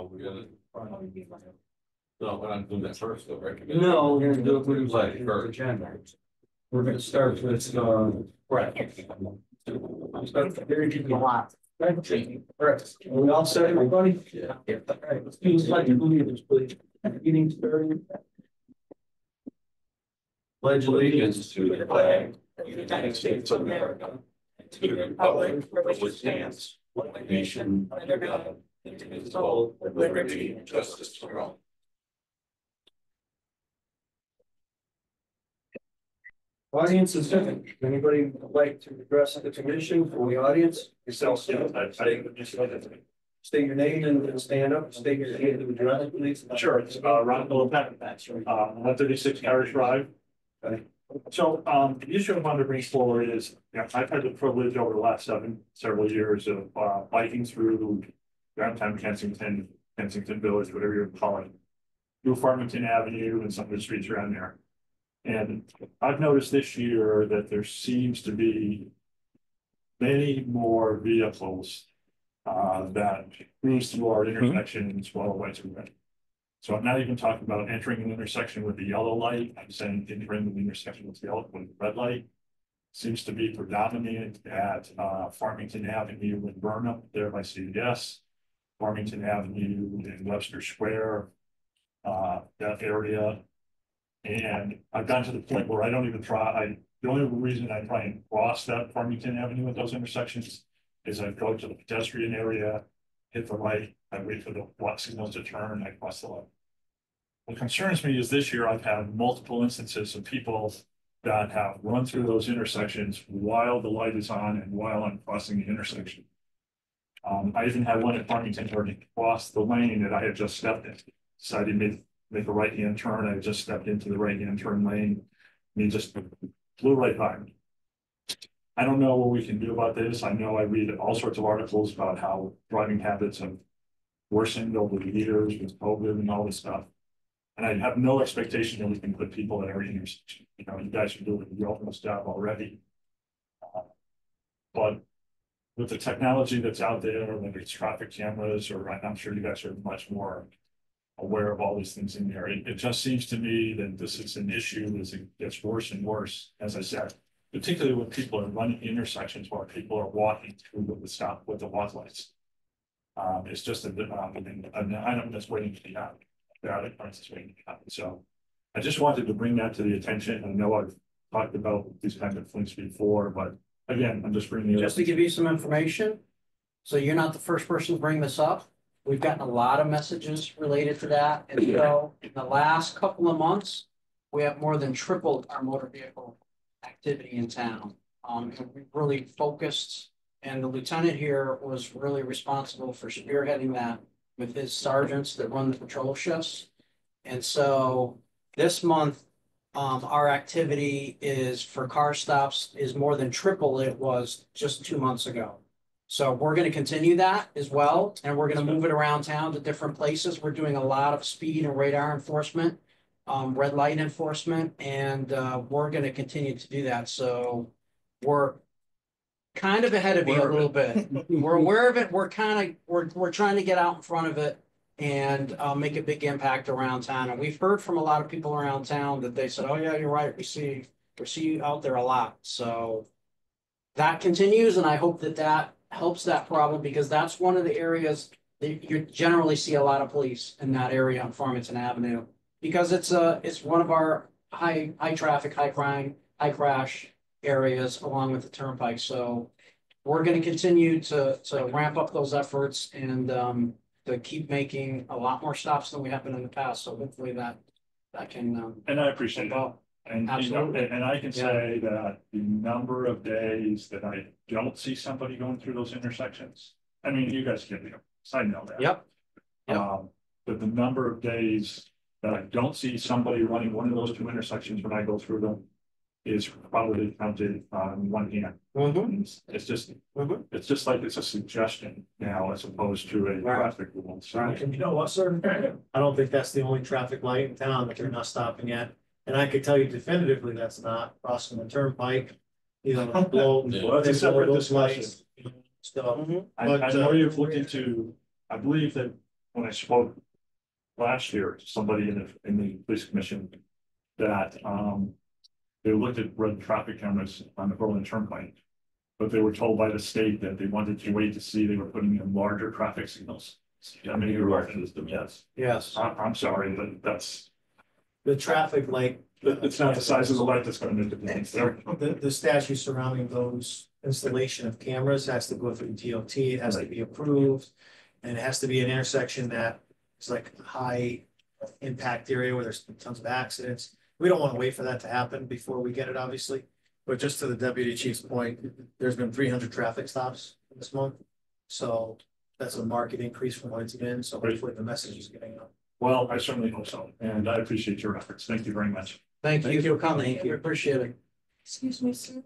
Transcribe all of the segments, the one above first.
Oh, we're gonna. No, we're not doing that first, though, right? No, we're gonna do it with Like first. agenda. We're gonna start with, right. Start with very good lot. Right. Are we all set, everybody? Yeah. All right, let's do this like leaders, please. Meeting started. Pledge allegiance to the flag of the United States of America, and to the republic for which it stands, one nation under God, indivisible, with liberty and justice for all. Audience is different. Anybody would like to address the commission for the audience? Yourself, state your name and stand up, state your name and address, please. Sure, it's Ron Phillippe, 136 Carriage Drive. Okay. So the issue I wanted to bring forward is, I've had the privilege over the last several years of biking through downtown Kensington Village, whatever you call it, through Farmington Avenue and some of the streets around there. And I've noticed this year that there seems to be many more vehicles that cruise through our intersections while lights are red. So I'm not even talking about entering an intersection with the yellow light. I'm saying entering the intersection with the red light. Seems to be predominant at Farmington Avenue in Burnham, there by CVS, Farmington Avenue in Webster Square, that area. And I've gotten to the point where I don't even try. The only reason I try and cross that Farmington Avenue at those intersections is I go to the pedestrian area, hit the light, I wait for the black signals to turn, I cross the light. What concerns me is this year I've had multiple instances of people that have run through those intersections while the light is on and while I'm crossing the intersection. I even had one at Farmington where he crossed the lane that I had just stepped in. Decided to make a right-hand turn. I just stepped into the right-hand turn lane. And he just flew right by me. I don't know what we can do about this. I know I read all sorts of articles about how driving habits have worsened over the years with COVID and all this stuff. And I have no expectation that we can put people at every intersection. You know, you guys are doing your ultimate job already. But with the technology that's out there, whether it's traffic cameras, or I'm sure you guys are much more aware of all these things in there. It just seems to me that this is an issue as it gets worse and worse, as I said, particularly when people are running intersections while people are walking through with the walk lights. It's just an item that's waiting to be happened. So I just wanted to bring that to the attention. I know I've talked about these kinds of things before, but again, I'm just bringing it just to give you some information. So you're not the first person to bring this up. We've gotten a lot of messages related to that. And so in the last couple of months, we have more than tripled our motor vehicle activity in town. And we really focused, and the lieutenant here was really responsible for spearheading that with his sergeants that run the patrol shifts. And so this month, our activity is for car stops is more than triple it was just 2 months ago. So we're going to continue that as well, and we're going to move it around town to different places. We're doing a lot of speed and radar enforcement, red light enforcement, and we're going to continue to do that. So we're kind of ahead of you a little bit. We're aware of it. We're trying to get out in front of it and make a big impact around town. And we've heard from a lot of people around town that they said, "Oh yeah, you're right. We see you out there a lot." So that continues, and I hope that helps that problem, because that's one of the areas that you generally see a lot of police in that area on Farmington Avenue, because it's one of our high traffic, high crime, high crash areas along with the turnpike. So we're going to continue to ramp up those efforts and to keep making a lot more stops than we have been in the past. So hopefully that can and I appreciate that. And, absolutely. And I can say that the number of days that I don't see somebody going through those intersections, I mean, you guys get me, I know that. Yep. But the number of days that I don't see somebody running one of those two intersections when I go through them is probably counted on one hand. It's just like it's a suggestion now as opposed to a traffic rule. And you know what, sir? I don't think that's the only traffic light in town that they're not stopping at. And I could tell you definitively that's not crossing the turnpike. You know, Well, that's a separate discussion. Stuff. I know you've looked into, I believe that when I spoke last year to somebody in the police commission that, they looked at red traffic cameras on the Berlin Turnpike. But they were told by the state that they wanted to wait to see they were putting in larger traffic signals. I mean, you're right, system, yes. Yes, I'm sorry, but that's, the traffic light, it's not the size of the light that's gonna make the difference there. the statute surrounding those installation of cameras has to go through DOT, it has to be approved. And it has to be an intersection that is like a high impact area where there's tons of accidents. We don't want to wait for that to happen before we get it, obviously. But just to the deputy chief's point, there's been 300 traffic stops this month. So that's a market increase from what it's been. So hopefully the message is getting out. Well, I certainly hope so, and I appreciate your efforts. Thank you very much. Thank you for coming. Thank you. We appreciate it. Excuse me, sir.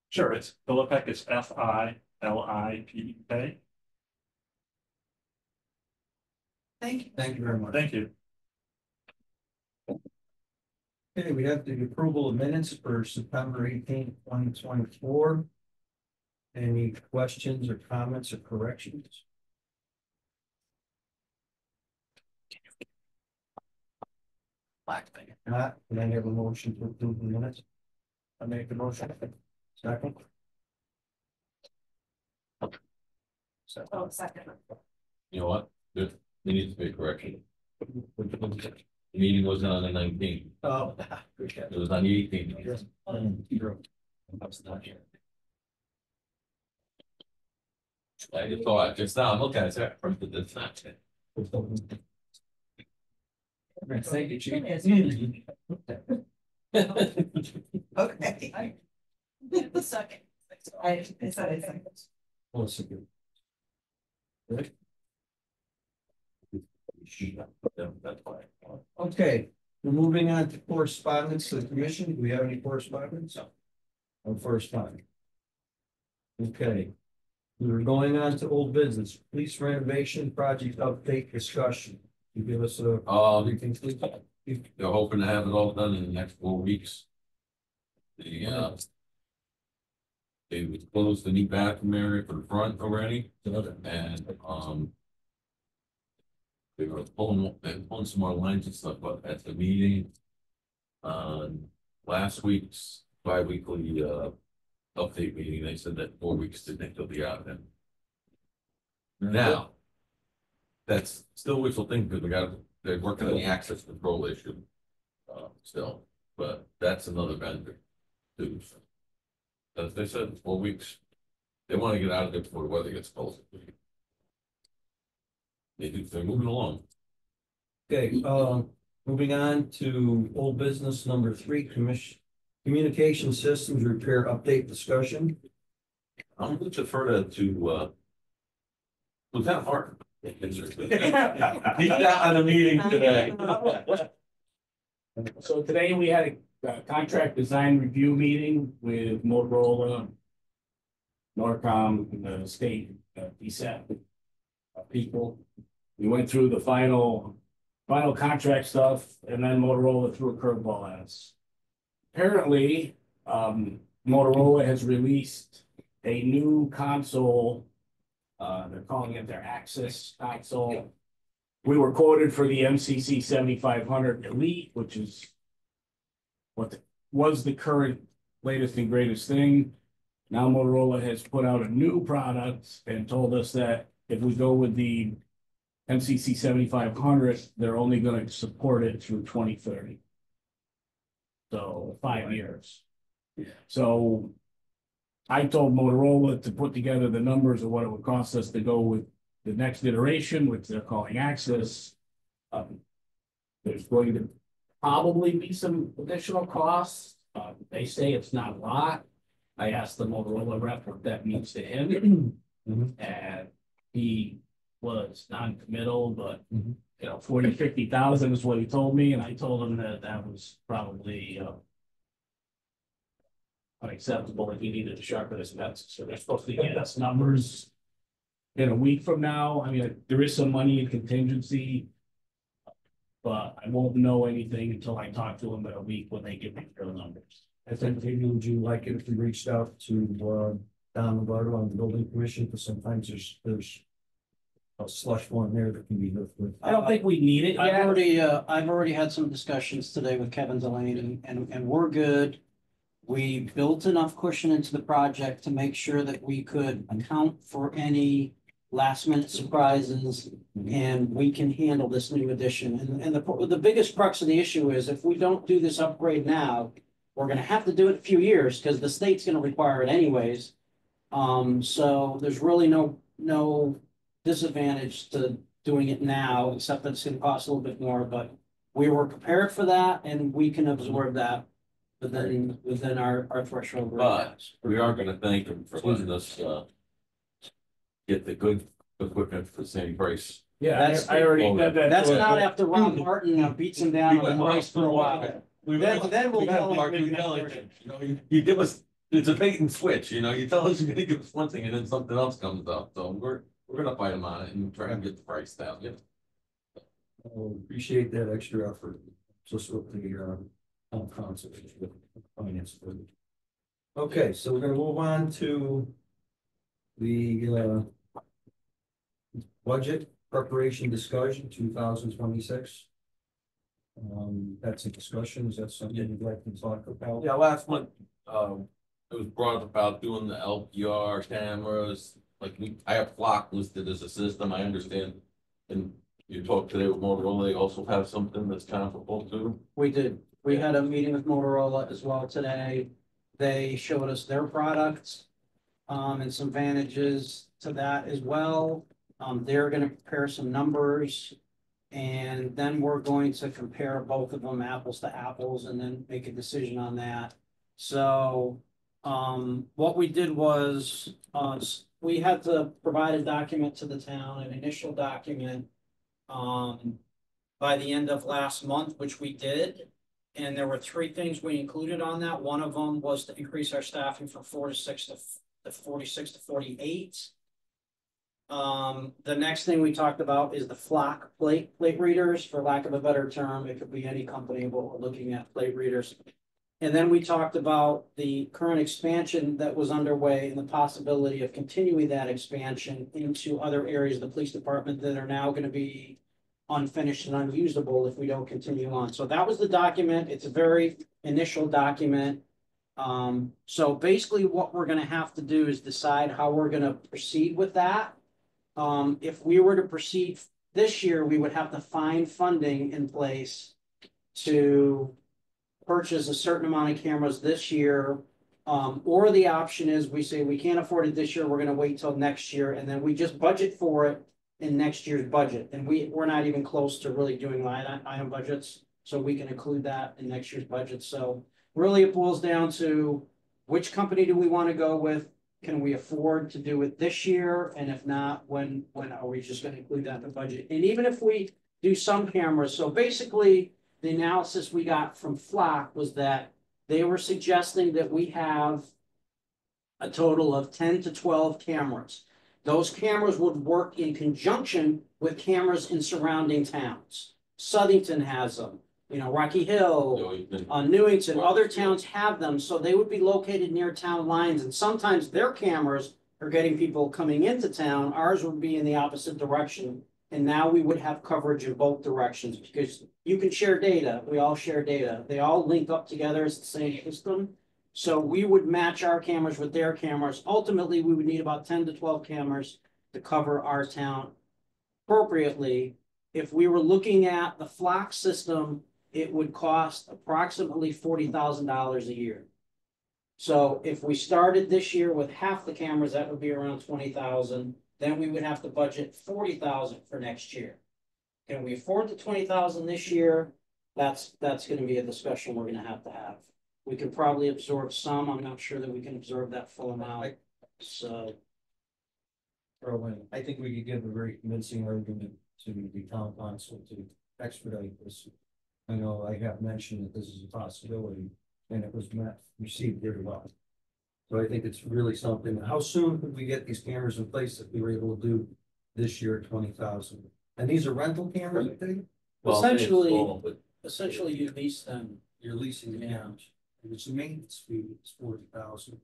Sure, it's Philippek, it's Filipek. Thank you. Thank you very much. Thank you. Okay, we have the approval of minutes for September 18th, 2024. Any questions or comments or corrections? Not, can I have a motion to approve the minutes? I make the motion. Second. Oh, second. You know what? There needs to be a correction. The meeting wasn't on the 19th. Oh, It was on the 18th. Yes. I was not here. I just thought, just now, I'm looking at it, it's not it. Thank you, Chief. Okay. The second. I said I second. One second. That's fine. Okay, we're moving on to correspondence to the commission. Do we have any correspondence? No correspondence. Okay. We're going on to old business, police renovation project update discussion. You give us a. They're hoping to have it all done in the next 4 weeks. They would close the new bathroom area for the front already, and, they were pulling some more lines and stuff, but at the meeting, last week's bi-weekly, update meeting, they said that 4 weeks to think they'll be out then. Now, that's still wishful thinking, because they're working on the access control issue, still, but that's another vendor too. So, as they said, 4 weeks, they want to get out of there before the weather gets cold. They're moving along. Okay, moving on to old business number 3, communication systems repair update discussion. I'm going to defer that to Lieutenant Hart. He's not on a meeting today. So today we had a contract design review meeting with Motorola, Norcom, and the state DSEP people. We went through the final contract stuff, and then Motorola threw a curveball at us. Apparently, Motorola has released a new console. They're calling it their Access console. We were quoted for the MCC 7500 Elite, which is what was the current latest and greatest thing. Now Motorola has put out a new product and told us that if we go with the MCC 7500, they're only going to support it through 2030. So 5 years. So I told Motorola to put together the numbers of what it would cost us to go with the next iteration, which they're calling Access. There's going to probably be some additional costs. They say it's not a lot. I asked the Motorola rep what that means to him, and he was non-committal, but you know, 40,000-50,000 is what he told me, and I told him that that was probably unacceptable if he needed to sharpen his pencil. So they're supposed to get us numbers in a week from now. I mean, there is some money in contingency, but I won't know anything until I talk to them in a week when they give me their numbers. I think maybe would you like it if we reached out to Don Lombardo on the building commission, because sometimes there's a slush form there that can be hooked with. I don't think we need it yet. I've already had some discussions today with Kevin Delaney and we're good. We built enough cushion into the project to make sure that we could account for any last minute surprises. And we can handle this new addition. And the biggest crux of the issue is if we don't do this upgrade now, we're gonna have to do it in a few years because the state's gonna require it anyways. So there's really no disadvantage to doing it now, except that it's gonna cost a little bit more, but we were prepared for that and we can absorb that within our threshold. But we are gonna thank them for letting us, get the good equipment for the same price. Yeah, That's- I already did that. That's to not it. after Ron Martin beats him down on the price for a while. Then we'll We gotta tell do our him. due diligence, you know, you give us, it's a bait and switch, you know, you tell us you're gonna give us one thing and then something else comes up, so we're gonna fight them on it and try and get the price down, yeah. Appreciate that extra effort, just with the, town council, with finance. Okay, so we're gonna move on to the, budget preparation discussion, 2026. That's a discussion, is that something you'd like to talk about? Yeah, last month, it was brought up about doing the LPR cameras, like I have Flock listed as a system, I understand. And you talked today with Motorola, they also have something that's comparable to. We did. We had a meeting with Motorola as well today. They showed us their products. And some advantages to that as well. They're gonna prepare some numbers. And then we're going to compare both of them apples to apples and then make a decision on that. So, what we did was, we had to provide a document to the town, an initial document. By the end of last month, which we did. And there were three things we included on that. One of them was to increase our staffing from 46 to 48. The next thing we talked about is the Flock plate readers, for lack of a better term. It could be any company, but we're looking at plate readers. And then we talked about the current expansion that was underway and the possibility of continuing that expansion into other areas of the police department that are now gonna be unfinished and unusable if we don't continue on. So that was the document. It's a very initial document. So basically what we're gonna have to do is decide how we're gonna proceed with that. If we were to proceed this year, we would have to find funding in place to purchase a certain amount of cameras this year. Or the option is we say we can't afford it this year, we're gonna wait till next year, and then we just budget for it in next year's budget. And we're not even close to really doing line item budgets, so we can include that in next year's budget. So really it boils down to which company do we want to go with? Can we afford to do it this year? And if not, when are we just gonna include that in the budget? And even if we do some cameras, so basically the analysis we got from Flock was that they were suggesting that we have a total of 10 to 12 cameras. Those cameras would work in conjunction with cameras in surrounding towns. Southington has them, Rocky Hill, Newington, other towns have them, so they would be located near town lines, and sometimes their cameras are getting people coming into town, ours would be in the opposite direction. And now we would have coverage in both directions, because you can share data, we all share data, they all link up together as the same system. So we would match our cameras with their cameras. Ultimately, we would need about 10 to 12 cameras to cover our town appropriately. If we were looking at the Flock system, it would cost approximately $40,000 a year. So if we started this year with half the cameras, that would be around 20,000. Then we would have to budget 40,000 for next year. Can we afford the 20,000 this year? That's gonna be a discussion we're gonna have to have. We can probably absorb some. I'm not sure that we can absorb that full amount. So. I think we could give a very convincing argument to the town council to expedite this. I know I have mentioned that this is a possibility and it was received very well. So I think it's really something. How soon could we get these cameras in place that we were able to do this year at 20,000? And these are rental cameras, I think? Essentially you lease them. You're leasing the cameras. And it's the maintenance fee, it's 40,000.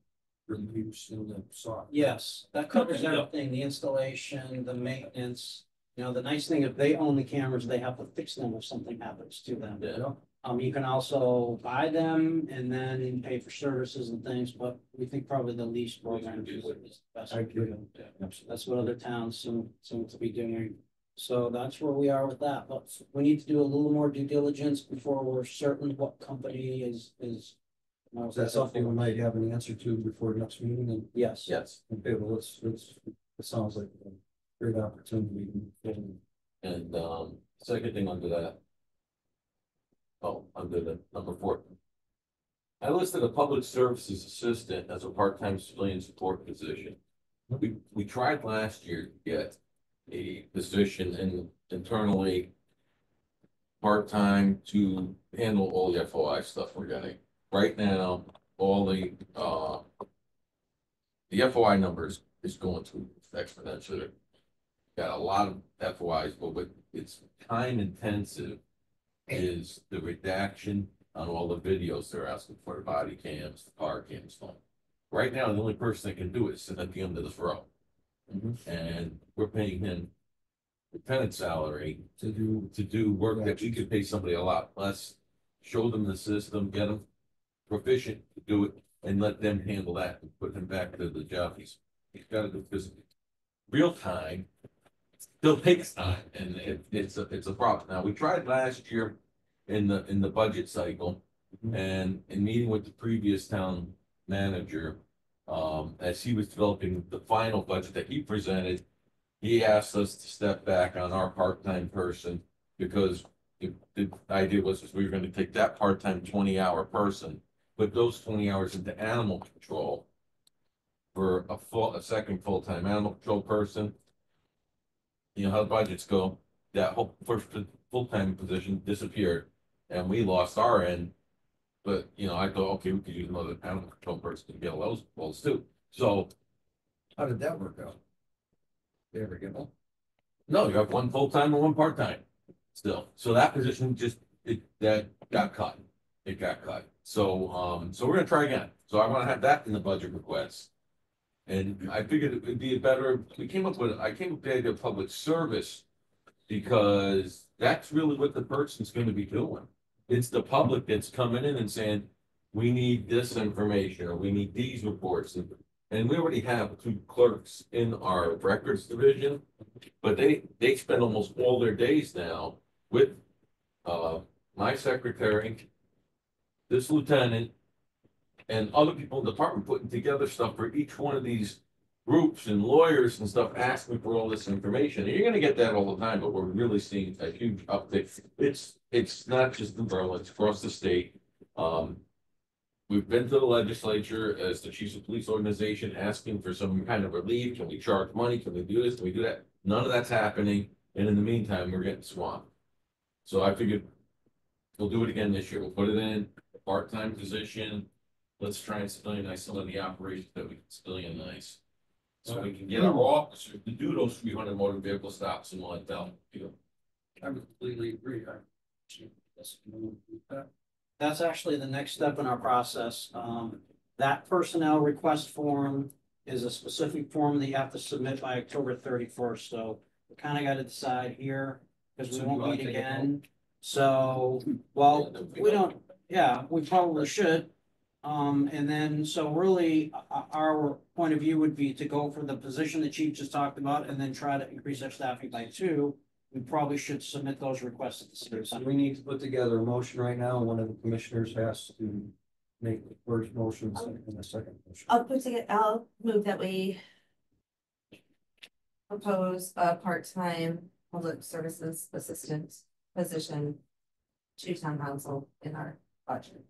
for use in the software. Yes, that covers everything, the installation, the maintenance. You know, the nice thing, if they own the cameras, they have to fix them if something happens to them. Yeah. You can also buy them and then pay for services and things, but we think probably the lease program is the best. I agree. That's what other towns seem to be doing. So that's where we are with that, but we need to do a little more due diligence before we're certain what company is. Is that something we might have an answer to before next meeting? And Yes. Yes. okay, well, it sounds like a great opportunity. And second thing under that. Oh, under the number 4. I listed a public services assistant as a part-time civilian support position. We tried last year to get a position internally. Part-time to handle all the FOI stuff we're getting. Right now, all the FOI numbers is going to exponentially. Got a lot of FOIs, but what it's time intensive is the redaction on all the videos they're asking for, the body cams, the car cams. Right now, the only person that can do it is sit at the end of this row. And we're paying him lieutenant salary to do work that we could pay somebody a lot less. Show them the system, get them proficient to do it, and let them handle that and put him back to the job he's got to do physically. Real time still takes time, and it's a problem. Now, we tried last year in the budget cycle, and in meeting with the previous town manager, as he was developing the final budget that he presented, he asked us to step back on our part-time person because the idea was we were going to take that part-time 20-hour person, put those 20 hours into animal control for a second full-time animal control person. You know how the budgets go. That whole first full-time position disappeared, and we lost our end. But you know, I thought, okay, we could use another animal control person to get all those roles too. So, How did that work out? There we go. no, you have one full-time and one part-time still. So that position that got cut. It got cut. So, so we're gonna try again. So I want to have that in the budget request. And I figured it would be a better, I came up with the idea of public service because that's really what the person's gonna be doing. It's the public that's coming in and saying, we need this information, or we need these reports. And we already have 2 clerks in our records division, but they spend almost all their days now with my secretary, this lieutenant, and other people in the department putting together stuff for each one of these groups and lawyers and stuff asking for all this information. And you're gonna get that all the time, but we're really seeing a huge uptick. It's not just in Berlin, it's across the state. We've been to the legislature as the Chiefs of Police Organization asking for some kind of relief. Can we charge money? Can we do this? Can we do that? None of that's happening. And in the meantime, we're getting swamped. So I figured we'll do it again this year. We'll put it in a part-time position. Let's try and civilianize some of the operations that we can civilianize. So we can get our officers to do those 300 motor vehicle stops and let them do. I completely agree. That's actually the next step in our process. That personnel request form is a specific form that you have to submit by October 31st. So we kind of got to decide here because we So won't you wanna meet take it again. So, well, we don't, yeah, we probably should. And then, so really, our point of view would be to go for the position the chief just talked about and then try to increase our staffing by 2. We probably should submit those requests at the same So time. we need to put together a motion right now. One of the commissioners has to make the first motion and the second motion. I'll move that we propose a part-time public services assistant position to town council in our budget.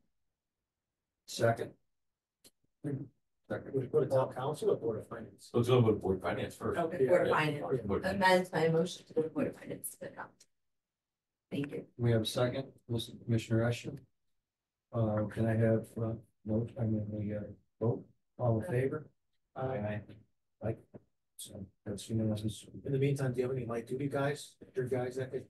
Second. Would you go to town council or board of finance? Let's go with board of finance first. Okay, Board of Yeah. Finance, Board of Finance. amend my motion to go to Board of Finance, but no. Thank you. We have a second, Mr. Commissioner Ashton. Can I have, vote, vote, all in favor? Aye. Like, so that's unanimous. In the meantime, do you have any light duty guys, your guys that could?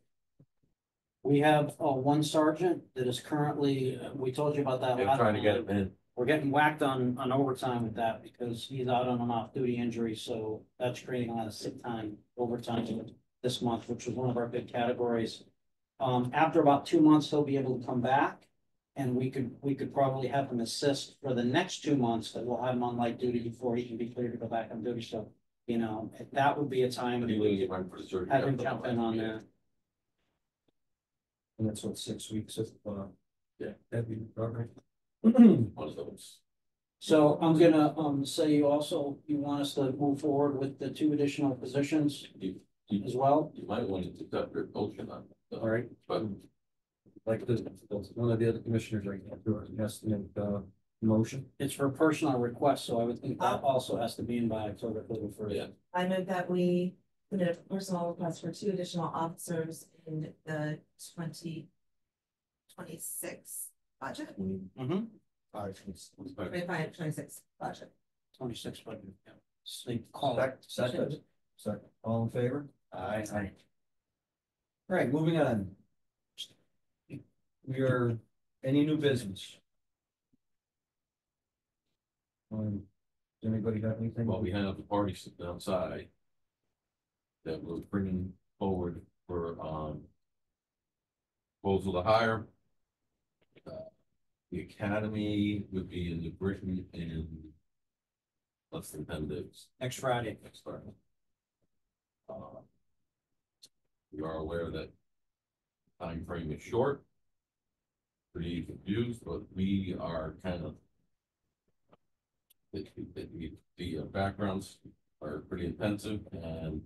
We have one sergeant that is currently, we told you about that. They're last trying to get time. them in. We're getting whacked on overtime with that because he's out on an off-duty injury, so that's creating a lot of sick time, overtime this month, which was one of our big categories. After about 2 months, he'll be able to come back. And we could probably have him assist for the next 2 months, that we'll have him on light duty before he can be cleared to go back on duty, so, you know, that would be a time But you to wouldn't get one for the surgery. have him jump in on that. And that's what, 6 weeks of, Yeah. heavy recovery. One of those. So I'm gonna, say you also, you want us to move forward with the 2 additional positions You as well? might want to deduct your motion on that. All right, But like this, one of the other commissioners right now, do an estimate, motion. It's for personal request, so I would think that also has to be in by October 31st. Yeah. I move that we submit a personal request for 2 additional officers in the 2026 budget, Mm-hmm. 25-26 budget. 26 budget. Yeah. So call Second, it. second, all in favor? Aye. All right, moving on. Any new business? Does anybody have anything? Well, we have the party sitting outside. That we're bringing forward for, proposal to hire. The academy would be in the Britain in less than 10 days. Next Friday. Next Friday. We are aware that time frame is short. Pretty confused, but we are kind of. The backgrounds are pretty intensive, and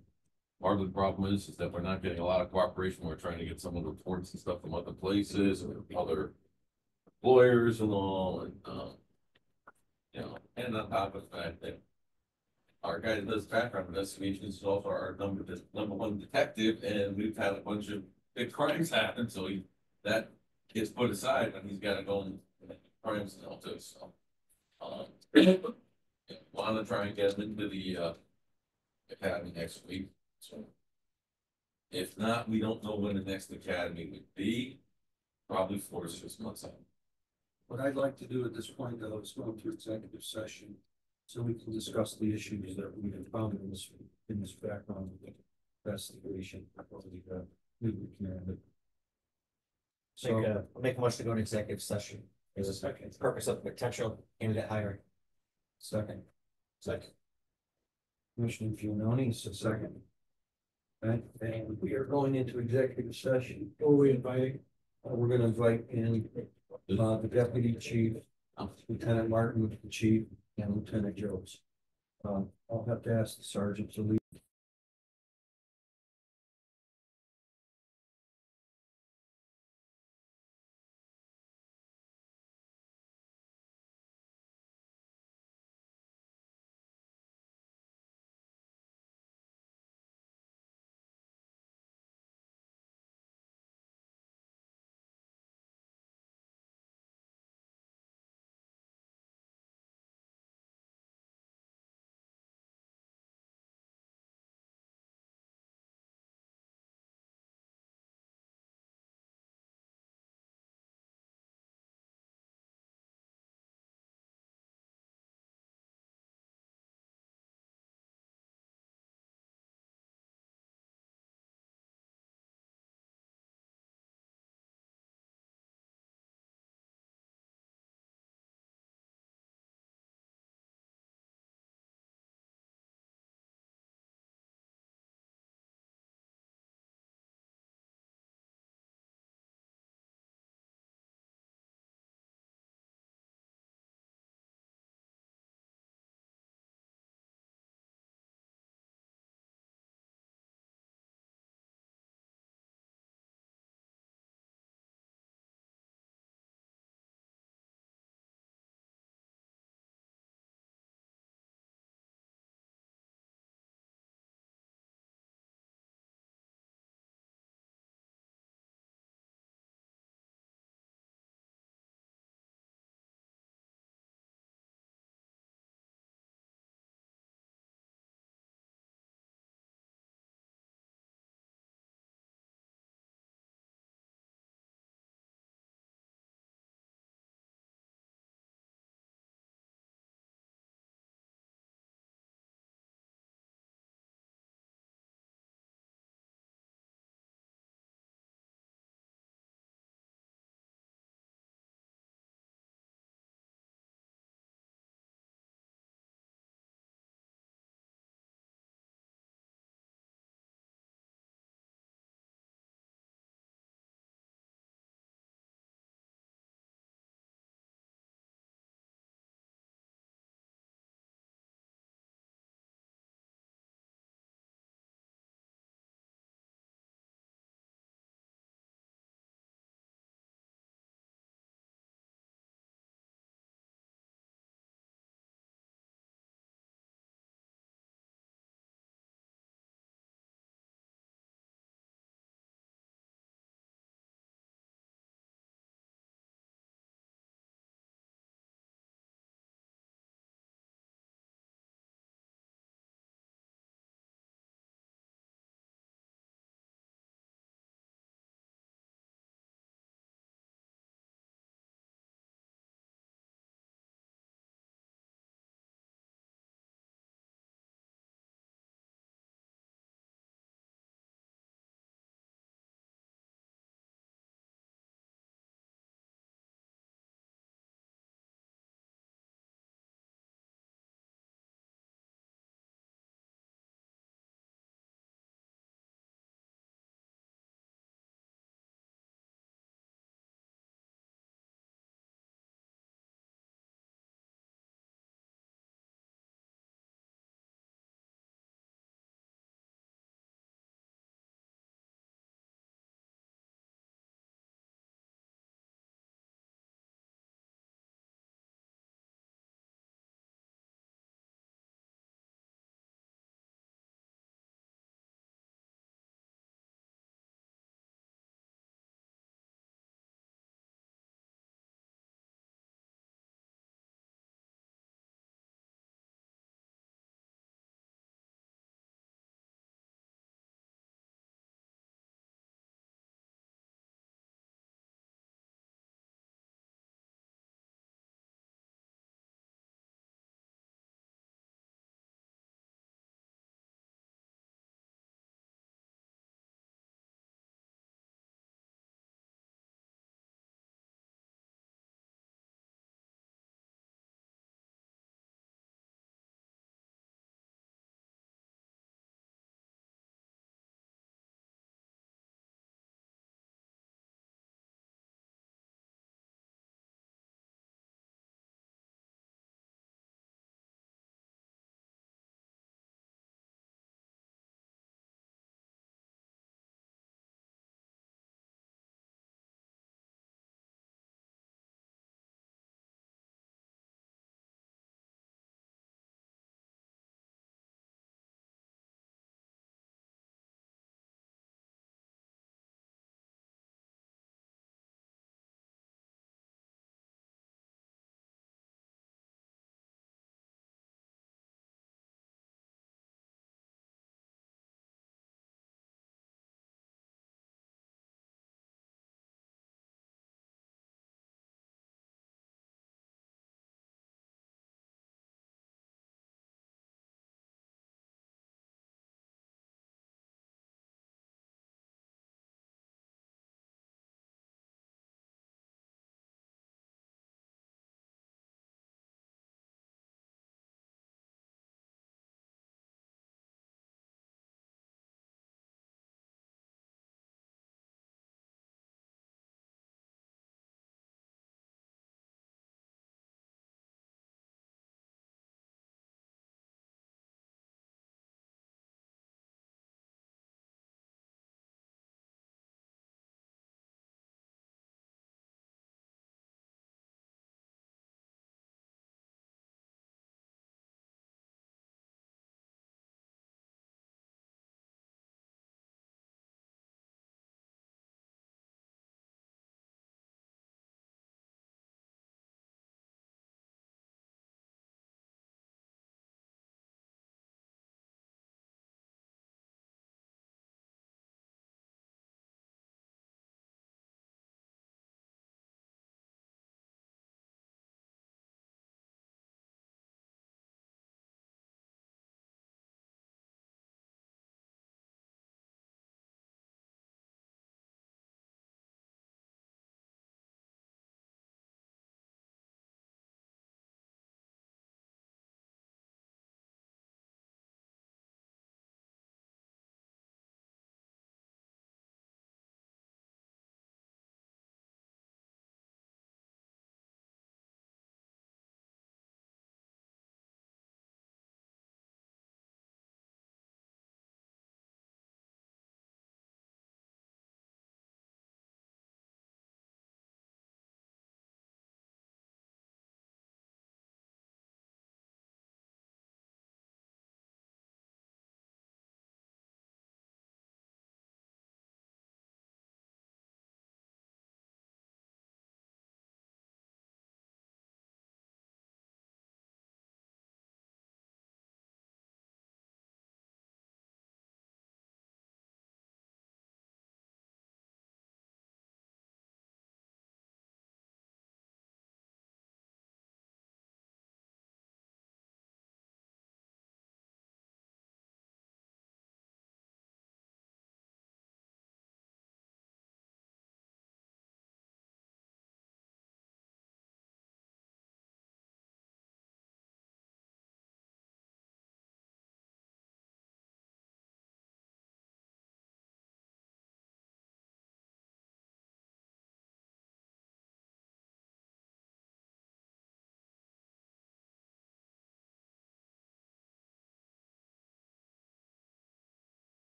part of the problem is that we're not getting a lot of cooperation. We're trying to get some of the reports and stuff from other places or other lawyers and all, and you know, and on top of the fact that our guy that does background investigations is also our number 1 detective, and we've had a bunch of big crimes happen, so that gets put aside when he's got to go and crimes and all too. So, want to try and get him into the academy next week. So, if not, we don't know when the next academy would be. Probably 4 to 6 months out. What I'd like to do at this point, though, is go into executive session, so we can discuss the issues that we have found in this background investigation. Legal candidate. So, Make a motion to go into executive session. There's a second. Purpose of potential candidate hiring. Second. Commissioner Giannoni is a second. Right, and we are going into executive session. Who are we inviting? We're gonna invite in, the deputy chief, Lieutenant Martin, the chief, and Lieutenant Jones. I'll have to ask the sergeant to leave.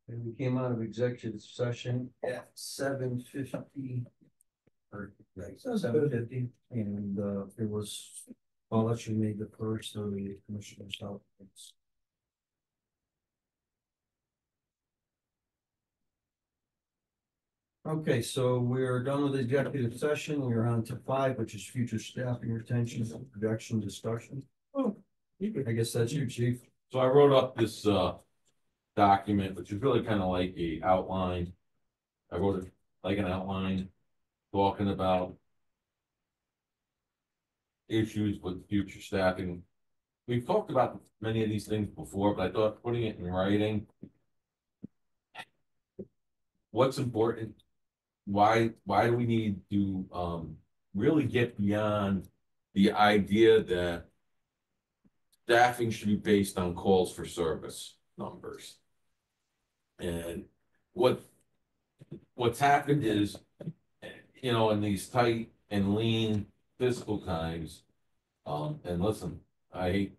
And we came out of executive session at 7:50. Or, right, 7:50, and, it was, I'll let you made the first, so the commissioner's help. Okay, so we're done with the executive session. We're on to 5, which is future staffing retention and projection discussion. Oh, I guess that's you, chief. So I wrote up this document, which is really kind of like a outline. I wrote it like an outline talking about issues with future staffing. We've talked about many of these things before, but I thought putting it in writing. What's important? Why do we need to really get beyond the idea that staffing should be based on calls for service numbers? And what's happened is, you know, in these tight and lean fiscal times, and listen, I hate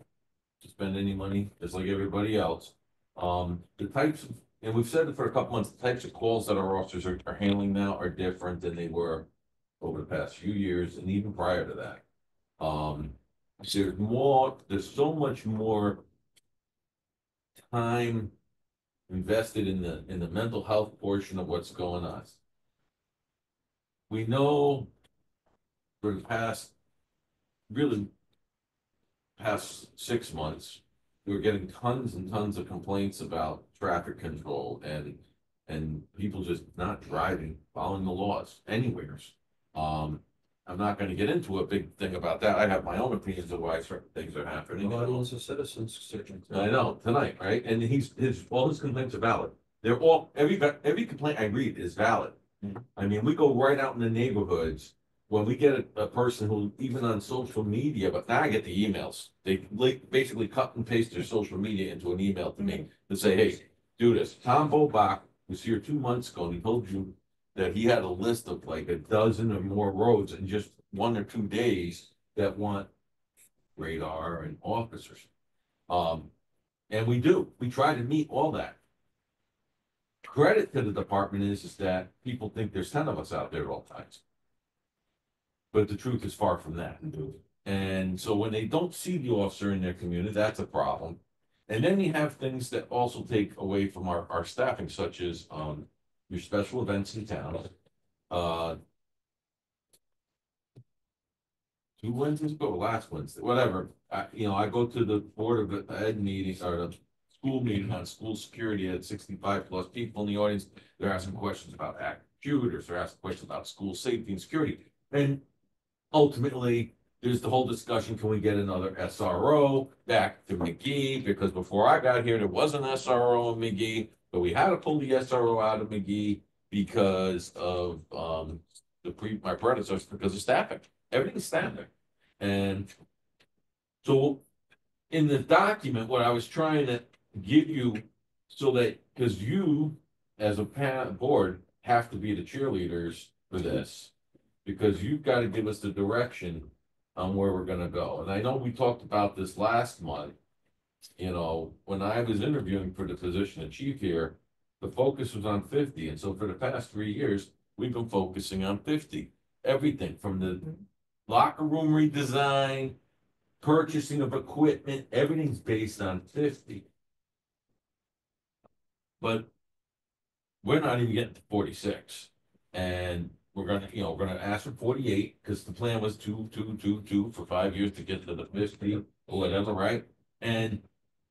to spend any money, just like everybody else. The types of, and we've said it for a couple months, the types of calls that our officers are handling now are different than they were over the past few years and even prior to that. There's so much more time invested in the mental health portion of what's going on. We know for the past 6 months, we're getting tons and tons of complaints about traffic control and people just not driving, following the laws anywhere. I'm not going to get into a big thing about that. I have my own opinions of why certain things are happening. Audience of citizens. I know tonight, right? And all his complaints are valid. They're all every complaint I read is valid. I mean, we go right out in the neighborhoods when we get a person who even on social media, but now I get the emails. They basically cut and paste their social media into an email to me to say, hey, do this. Tom Bobach was here 2 months ago and he told you that he had a list of like a dozen or more roads in just 1 or 2 days that want radar and officers. And we try to meet all that. Credit to the department is that people think there's 10 of us out there at all times. But the truth is far from that. And so when they don't see the officer in their community, that's a problem. And then you have things that also take away from our staffing, such as your special events in town. 2 Wednesdays ago, last Wednesday, whatever. I go to the Board of Ed meeting or the school meeting on school security at 65+ people in the audience. They're asking questions about active shooters. They're asking questions about school safety and security. And ultimately, there's the whole discussion, can we get another SRO back to McGee? Because before I got here, there was an SRO in McGee, but we had to pull the SRO out of McGee because of my predecessors, because of staffing. Everything's staffing. And so in the document, what I was trying to give you so that, because you as a board have to be the cheerleaders for this, because you've got to give us the direction on where we're going to go. And I know we talked about this last month. When I was interviewing for the position of chief here, the focus was on 50. And so for the past 3 years, we've been focusing on 50. Everything from the locker room redesign, purchasing of equipment, everything's based on 50. But we're not even getting to 46. And we're gonna ask for 48 because the plan was 2 for 5 years to get to the 50 or whatever, right?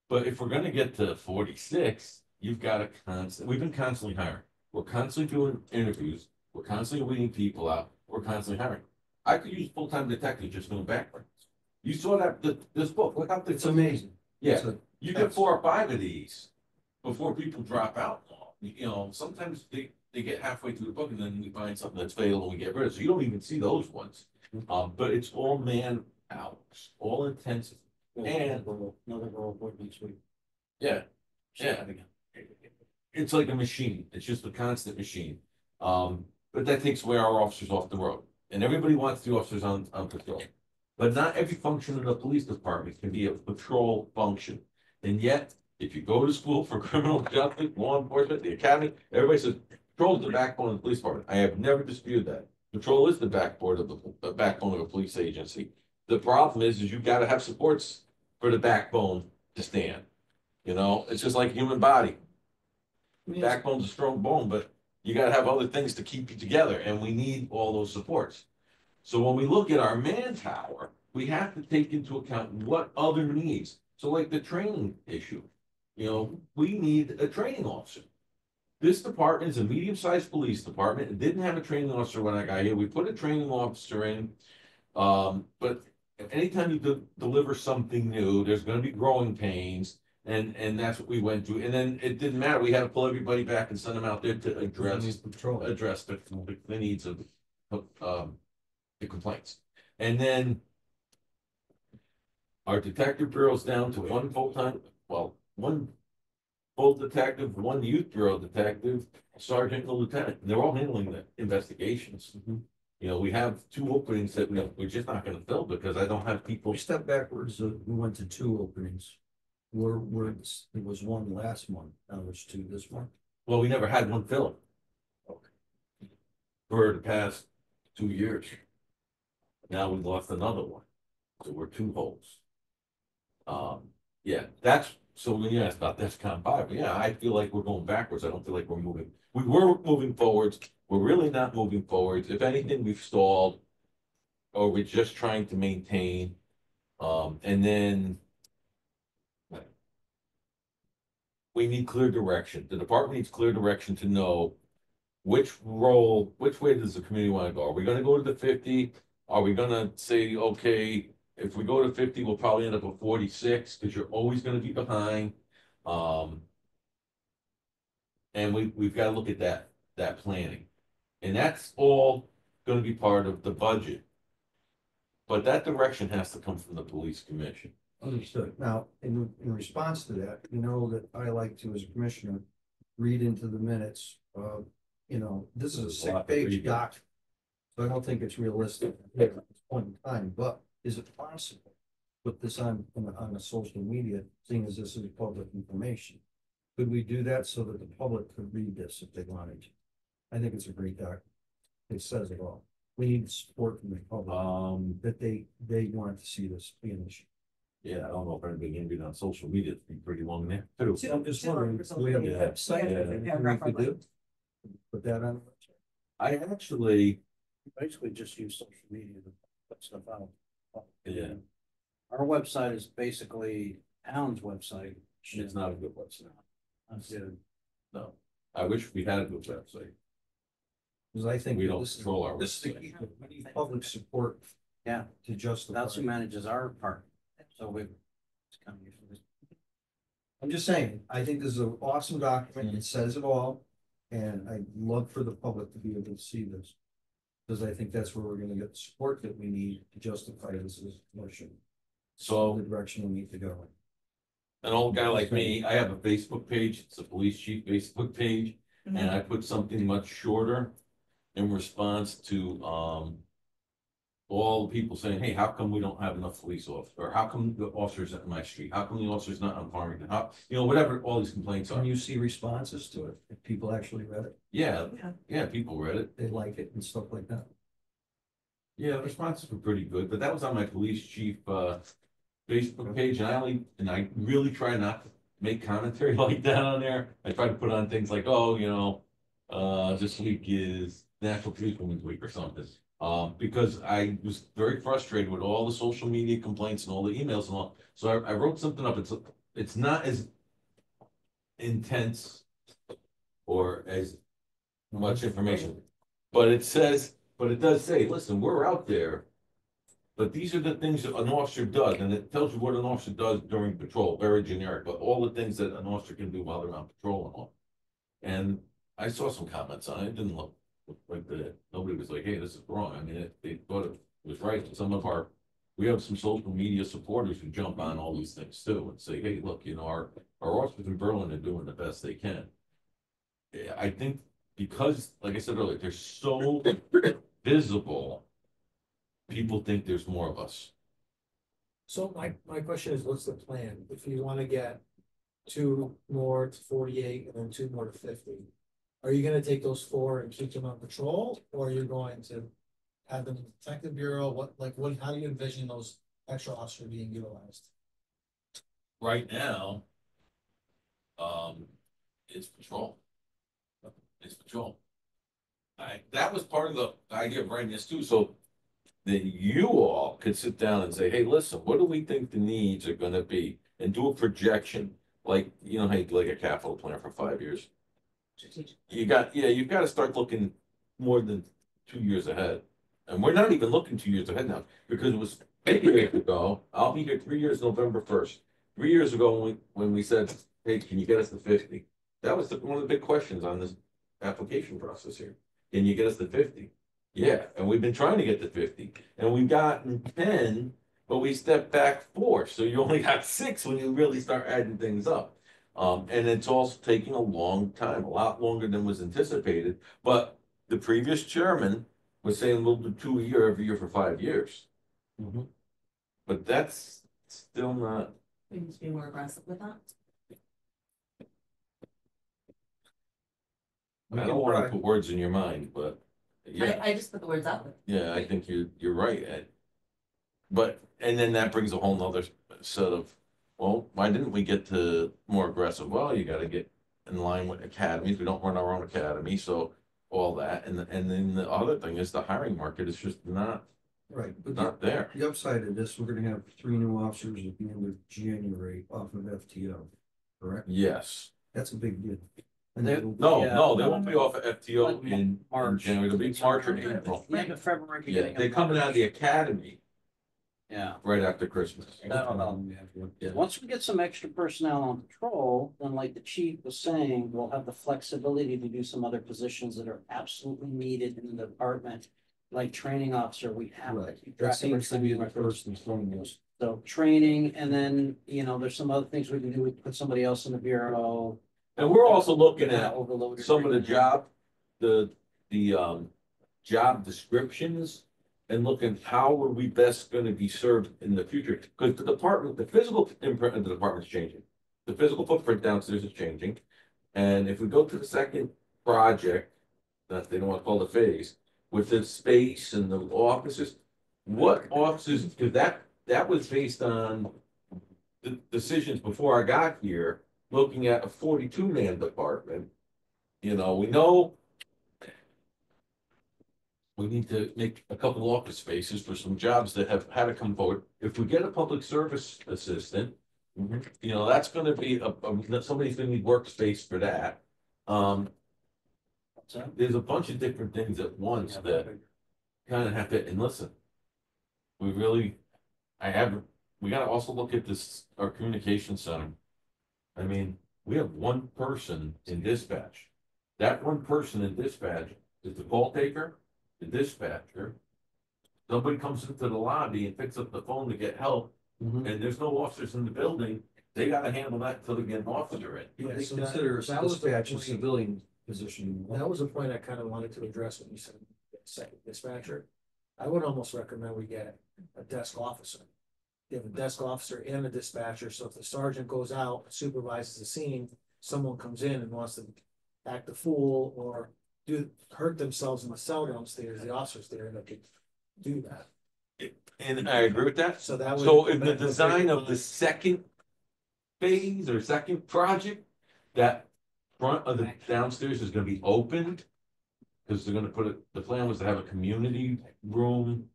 But if we're gonna get to 46, you've got to we've been constantly hiring. We're constantly doing interviews. We're constantly weeding people out. We're constantly hiring. I could use full-time detectives just doing backgrounds. You saw that this book. Look how It's amazing. Yeah, you get 4 or 5 of these before people drop out. Sometimes they get halfway through the book and then we find something that's fatal and we get rid of it. So you don't even see those ones. But it's all man hours, all intensive. And another girl board next week. Yeah. It's like a machine. It's just a constant machine. But that takes away our officers off the road. And everybody wants the officers on patrol. But not every function of the police department can be a patrol function. And yet, If you go to school for criminal justice, law enforcement, the academy, everybody says patrol is the backbone of the police department. I have never disputed that. Patrol is the backbone of the backbone of a police agency. The problem is you gotta have supports for the backbone to stand. You know, it's just like human body. Backbone's a strong bone, but you gotta have other things to keep you together, and we need all those supports. So when we look at our manpower, we have to take into account what other needs. So like the training issue, you know, we need a training officer. This department is a medium-sized police department. It didn't have a training officer when I got here. We put a training officer in. But anytime you deliver something new, there's gonna be growing pains. And that's what we went through. And then it didn't matter. We had to pull everybody back and send them out there to address the needs of the complaints. And then our detective bureau's down to one full-time, well, one full detective, one youth bureau detective, sergeant and a lieutenant. And they're all handling the investigations. You know, we have 2 openings that we're just not gonna fill because I don't have people. We stepped backwards, we went to 2 openings. There was 1 last month, now there's 2 this month. Well, we never had one filled. For the past 2 years. Now we lost another one, so we're 2 holes. Yeah, that's, so when you ask about DEFCON 5, yeah, I feel like we're going backwards. I don't feel like we're moving. We were moving forwards. We're really not moving forwards. If anything, we've stalled. Or we're just trying to maintain. And then we need clear direction. The department needs clear direction to know which way does the community want to go? Are we gonna go to the 50? Are we gonna say, okay, if we go to 50, we'll probably end up with 46, because you're always gonna be behind. And we've got to look at that planning. And that's all gonna be part of the budget. But that direction has to come from the police commission. Understood. Now, in response to that, you know that I like to, as a commissioner, read into the minutes. You know, this is a There's a lot to 6-page read there. doc. So I don't think it's realistic at this point in time, but is it possible? to Put this on a social media, seeing as this is public information. Could we do that so that the public could read this if they wanted to? I think it's a great document. It says it all. We need support from the public, that they want to see this be an issue. Yeah, I don't know if anybody can read on social media. It'd be pretty long there too. I'm just wondering, do we have a Yeah. website? Yeah. We could do? Put that on. I actually, Basically just use social media to put stuff out. yeah, Our website is basically Alan's website. it's not a good website. That's good. No, I wish we had a good website. Because I think We don't this is, control our this is the website. key. We need public support. Yeah. To justify. That's who manages our part. So we. It's kind of usually. I'm just saying, I think this is an awesome document. It says it all. And I'd love for the public to be able to see this. Because I think that's where we're gonna get the support that we need to justify this as a motion. So The direction we need to go. an old guy like me, I have a Facebook page. It's a police chief Facebook page. And I put something much shorter in response to, all the people saying, hey, how come we don't have enough police officers? Or how come the officers at my street? How come the officers not on Farmington? How, you know, whatever all these complaints are. Can you see responses to it? If people actually read it, Yeah, yeah, people read it. they like it and stuff like that. Yeah, the responses were pretty good, but that was on my police chief, Facebook page, and I really try not to make commentary like that on there. I try to put on things like, oh, you know, this week is National Police Women's Week or something. Because I was very frustrated with all the social media complaints and all the emails and all. So I wrote something up. It's not as intense or as much information, but it does say, listen, we're out there. But these are the things that an officer does, and it tells you what an officer does during patrol, very generic, but all the things that an officer can do while they're on patrol and all. And I saw some comments on it. It didn't look like nobody was like, hey, this is wrong. I mean, they thought it was right. And we have some social media supporters who jump on all these things too and say, hey, look, you know, our officers in Berlin are doing the best they can. I think because, like I said earlier, they're so visible, people think there's more of us. So my question is, what's the plan? If you wanna get 2 more to 48, and then 2 more to 50. Are you gonna take those 4 and keep them on patrol, or are you going to have them in the detective bureau? How do you envision those extra officers being utilized? Right now. It's patrol. It's patrol. That was part of the idea of writing this too, so that you all could sit down and say, hey, listen, what do we think the needs are gonna be? And do a projection, like, you know, how you do like a capital plan for 5 years. You've got to start looking more than 2 years ahead. And we're not even looking 2 years ahead now, because it was 8 years ago, I'll be here 3 years, November 1st. 3 years ago, when we said, hey, can you get us to 50? That was one of the big questions on this application process here. Can you get us to 50? Yeah, and we've been trying to get to 50, and we've gotten 10, but we stepped back 4, so you only got 6 when you really start adding things up. And it's also taking a long time, a lot longer than was anticipated, but the previous chairman was saying we'll do 2 a year every year for 5 years. But that's still not. We need to be more aggressive with that. We I can don't want to try. put words in your mind, but yeah, I just put the words out there. yeah, I think you're right, Ed. But, and then that brings a whole nother set of, well, why didn't we get to more aggressive? Well, you gotta get in line with academies. We don't run our own academy, so all that. And then the other thing is the hiring market is just not Right, but there. the upside of this, we're gonna have 3 new officers at the end of January off of FTO, correct? Yes. That's a big deal. And They- it'll- No, they won't be off of FTO Like in March. January. It'll be March or April. End of February. Yeah, beginning of they're coming out of the March. academy Yeah. right after Christmas. Yeah. Once we get some extra personnel on patrol, then like the chief was saying, we'll have the flexibility to do some other positions that are absolutely needed in the department. Like training officer, we have to Right, keep that track of our seems to be training the records. first and foremost. So training, and then, there's some other things we can do. We can put somebody else in the bureau. And we're also looking Not at overloaded some of the right now. the job descriptions. And looking how are we best gonna be served in the future, because the physical imprint of the department is changing. The physical footprint downstairs is changing, and if we go to the second project, that they don't want to call it phase, with the space and the offices. What offices, because that was based on the decisions before I got here, looking at a 42-man department. We know we need to make a couple of office spaces for some jobs that have had to come forward. If we get a public service assistant, that's gonna be somebody's gonna need workspace for that. So, There's a bunch of different things at once that kind of have to, and listen. We gotta also look at this, our communication center. I mean, we have one person in dispatch. That one person in dispatch is the call taker, the dispatcher. Somebody comes into the lobby and picks up the phone to get help, and there's no officers in the building. They gotta handle that until they get an officer in. Yeah, they so consider that was the dispatch a point. civilian position. That was a point I kind of wanted to address when you said second dispatcher. I would almost recommend we get a desk officer. You have a desk officer and a dispatcher, so if the sergeant goes out, supervises the scene, someone comes in and wants to act a fool or hurt themselves in the cell downstairs, the officer's there that could do that. And I agree with that. So that would. So in the design of the second phase or second project, that front of the downstairs is gonna be opened. Cause they're gonna the plan was to have a community room,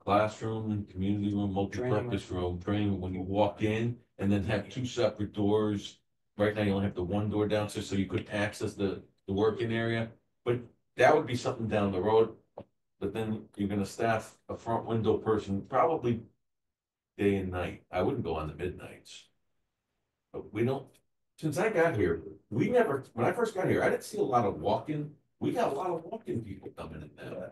classroom, community room, multi-purpose room, training when you walk in, and then have 2 separate doors. Right now, you only have the one door downstairs, so you could access the working area, but that would be something down the road. But then you're gonna staff a front window person, probably day and night. I wouldn't go on the midnights. But we don't, since I got here, when I first got here, I didn't see a lot of walking. We got a lot of walking people coming in now.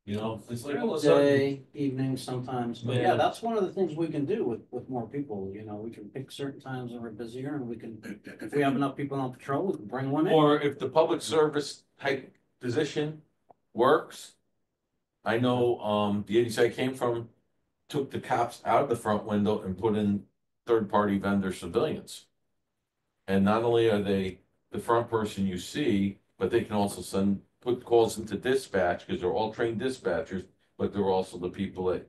It's like all of a sudden. day, evening sometimes, but yeah, Yeah. that's one of the things we can do with more people, we can pick certain times when we're busier and we can, if we have enough people on patrol, we can bring one in. Or if the public service type position works. I know, the agency I came from took the cops out of the front window and put in third-party vendor civilians. And not only are they the front person you see, but they can also put calls into dispatch, because they're all trained dispatchers, but they're also the people that,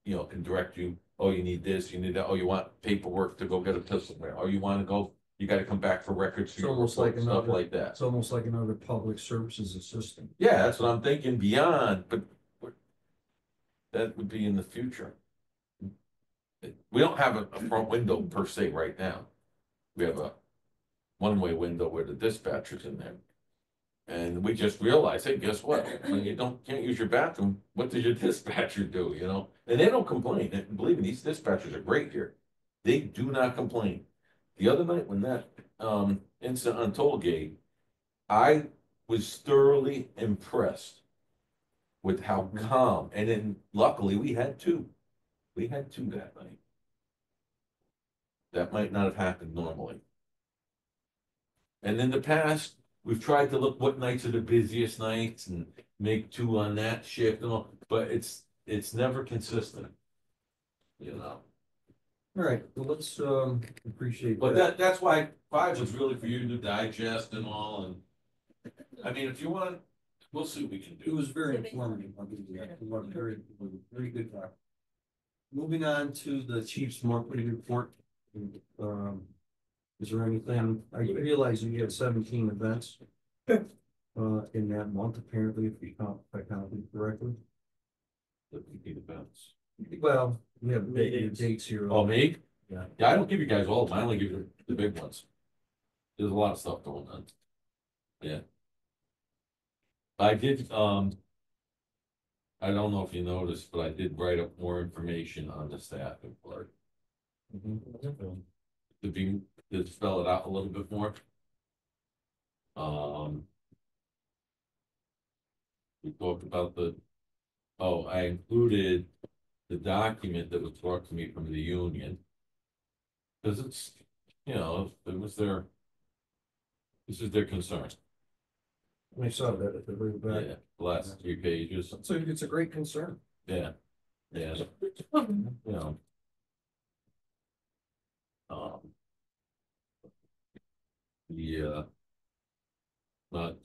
can direct you, oh, you need this, you need that, oh, you want paperwork to go get a pistol there, oh, you wanna go, you gotta come back for records for It's your almost report, like stuff another- like that. It's almost like another public services assistant. Yeah, that's what I'm thinking, beyond, but that would be in the future. We don't have a front window per se right now. We have a one-way window where the dispatcher's in there. And we just realized, hey, guess what? When you can't use your bathroom, what does your dispatcher do, And they don't complain. And believe me, these dispatchers are great here. They do not complain. The other night when that incident on Tollgate, I was thoroughly impressed with how calm, and then luckily we had two. We had two that night. That might not have happened normally. And in the past, we've tried to look what nights are the busiest nights and make two on that shift and all, but it's never consistent. All right, well, let's appreciate But that. that's why five was really for you to digest and all, and I mean, if you want, we'll see what we can It do. was very informative. I mean, yeah, it was very good talk. Moving on to the chief's monthly report. Is there anything, I realize you had 17 events in that month, apparently, if I counted correctly. The events. Well, we have Meetings. dates here. Oh, me? Yeah. Yeah, I don't give you guys all of them, I only give you the big ones. There's a lot of stuff going on. Yeah. I did, I don't know if you noticed, but I did write up more information on the staff report. To spell it out a little bit more. We talked about I included the document that was brought to me from the union. Cause it's, this is their concern. I saw that at the very back. Yeah, the last 3 pages. So it's a great concern. Yeah, yeah. You know. But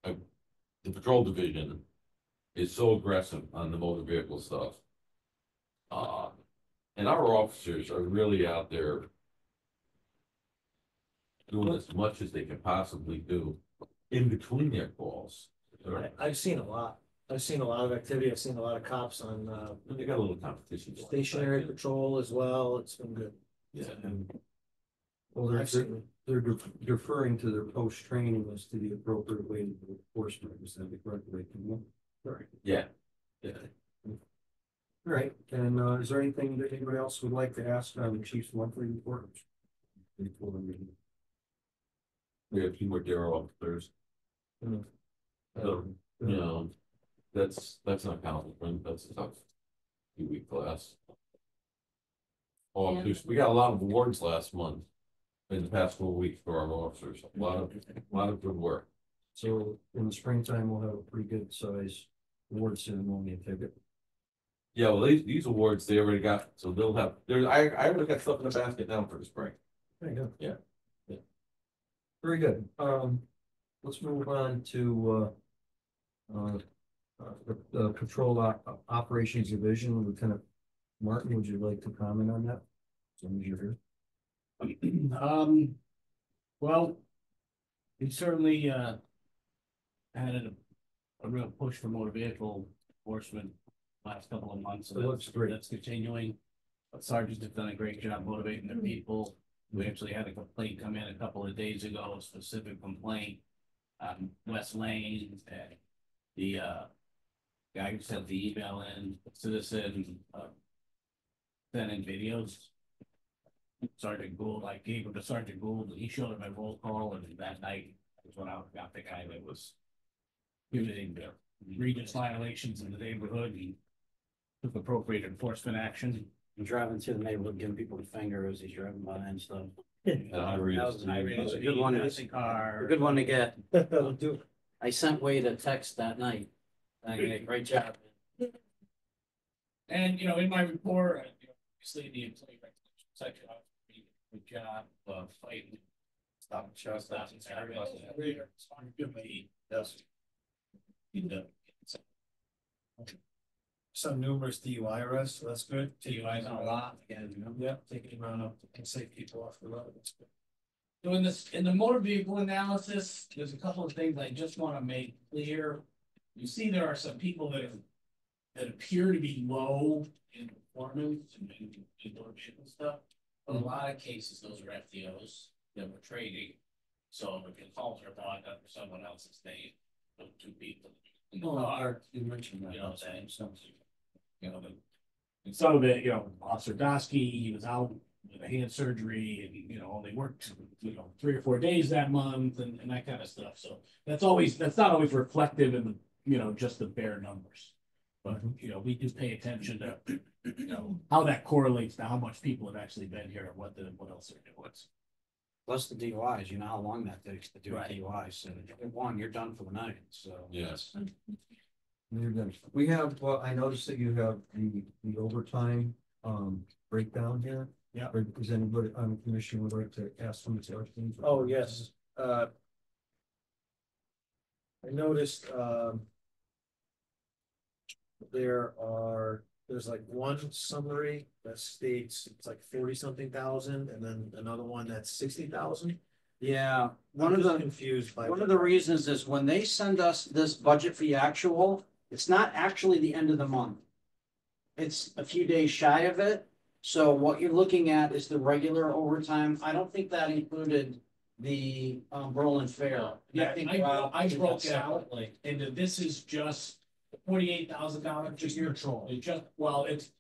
the patrol division is so aggressive on the motor vehicle stuff. And our officers are really out there doing as much as they can possibly do in between their calls. I've seen a lot. I've seen a lot of activity. I've seen a lot of cops on They got a little competition. stationary patrol as well. It's been good. Yeah. Well, I've seen they're deferring to their post-training as to the appropriate way to enforcement, is that the correct way to do it? Right. Yeah. Yeah. All right, and is there anything that anybody else would like to ask on the chief's monthly report? Before we begin? We have 2 more Darrow officers. Mm. So, that's not counting, that's a tough 2-week class. Oh, we got a lot of awards last month, in the past 4 weeks for our officers, a lot of good work. So in the springtime, we'll have a pretty good size award ceremony and ticket. Yeah, well, these awards, they already got, so they'll have, I already got stuff in the basket now for the spring. There you go. Yeah. Yeah. Very good. Let's move on to the patrol operations division. Lieutenant Martin, would you like to comment on that? As you're here. Well, we certainly had a real push for motor vehicle enforcement last couple of months. So It looks great. That's continuing. Sergeants have done a great job motivating their people. We actually had a complaint come in a couple of days ago, a specific complaint on West Lane, and the guy who sent the email in, citizen sent in videos. Sergeant Gould, I gave him to Sergeant Gould, and he showed him at roll call, and that night was when I got the guy that was committing the egregious violations in the neighborhood and took appropriate enforcement action. Driving through the neighborhood, giving people the finger as he's driving by and stuff. And I read That was it. a good one. Passing car. A good one to get. Do I sent Wade a text that night. Great job. And, in my report, obviously the employee recognition section, I was good job of fighting. Stop, shut, stop, and everybody. Yes. Some numerous DUI arrests, so that's good. DUIs a lot, again, you know. Yeah, taking them around and save people off the road. That's good. So in this, in the motor vehicle analysis, there's a couple of things I just wanna make clear. You see, there are some people that appear to be low in performance and in motor vehicle stuff. But in a lot of cases, those are FTOs that we're trading. So if your calls are bought up for someone else's name, those two people. in the car, You mentioned that. You know what I'm saying? You know, and some of it, you know, Officer Dosky, he was out with a hand surgery and, you know, they worked, you know, 3 or 4 days that month and that kind of stuff. So that's not always reflective in the, you know, just the bare numbers. But, you know, we do pay attention to, you know, how that correlates to how much people have actually been here and what else they're doing. Plus the DUIs, you know how long that takes to do a Right. DUI, so one, you're done for the night, so. Yes. You're done. We have, well, I noticed that you have the overtime, breakdown here. Yeah. Or is anybody on the commission would like to ask some questions? Oh, yes, I noticed, there's like one summary that states it's like 40-something thousand, and then another one that's 60,000. Yeah, One of them confused by. one of the reasons is when they send us this budget for the actual, it's not actually the end of the month. It's a few days shy of it, so what you're looking at is the regular overtime. I don't think that included the Berlin Fair. Yeah, think I Rob broke did it that out, separately. and this is just $48,000 just your control. It just, well, it's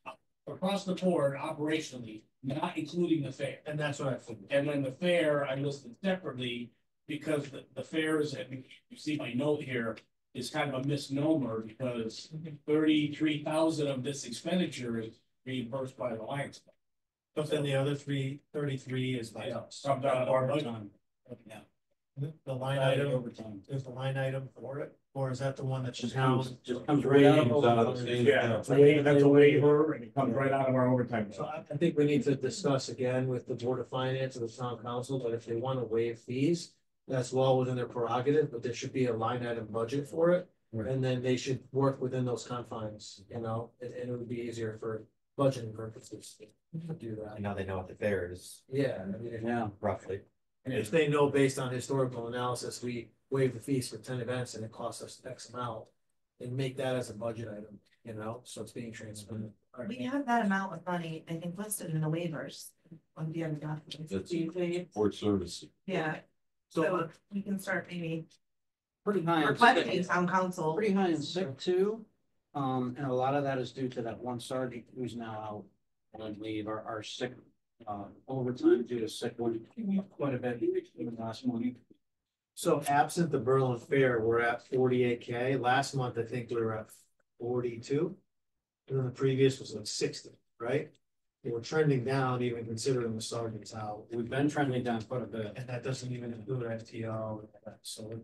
across the board operationally, not including the fair. And that's what I figured. And then the fair, I listed separately because the fair is, and you see my note here, is kind of a misnomer because 33,000 of this expenditure is reimbursed by the Lions. But then the other 33 is by us. From our budget. Yeah. The line item, Overtime. is the line item for it, or is that the one that's Just just comes right out of. Out of the same Yeah, account. that's a waiver and it comes right out of our overtime. So I think we need to discuss again with the Board of Finance and the town council, but if they want to waive fees, that's well within their prerogative, but there should be a line item budget for it. Right. And then they should work within those confines, you know, and it would be easier for budgeting purposes to do that. And now they know what the fare is Yeah, I mean, Yeah. roughly. if they know based on historical analysis, we waive the fees for 10 events and it costs us X amount. And make that as a budget item, you know, so it's being transparent. We have that amount of money, I think, listed in the waivers on the other documents. That's- Do you think- Port service. Yeah, so we can start maybe Pretty high. on requesting sick. town council. Pretty high in sick too. And a lot of that is due to that one sergeant who's now out on leave, our sick, overtime due to sick one, quite a bit even last morning. So absent the Berlin Fair, we're at 48K. Last month, I think we were at 42. And then the previous was like 60, right? They were trending down even considering the sergeant's out. We've been trending down quite a bit. And that doesn't even include FTO, and that, so.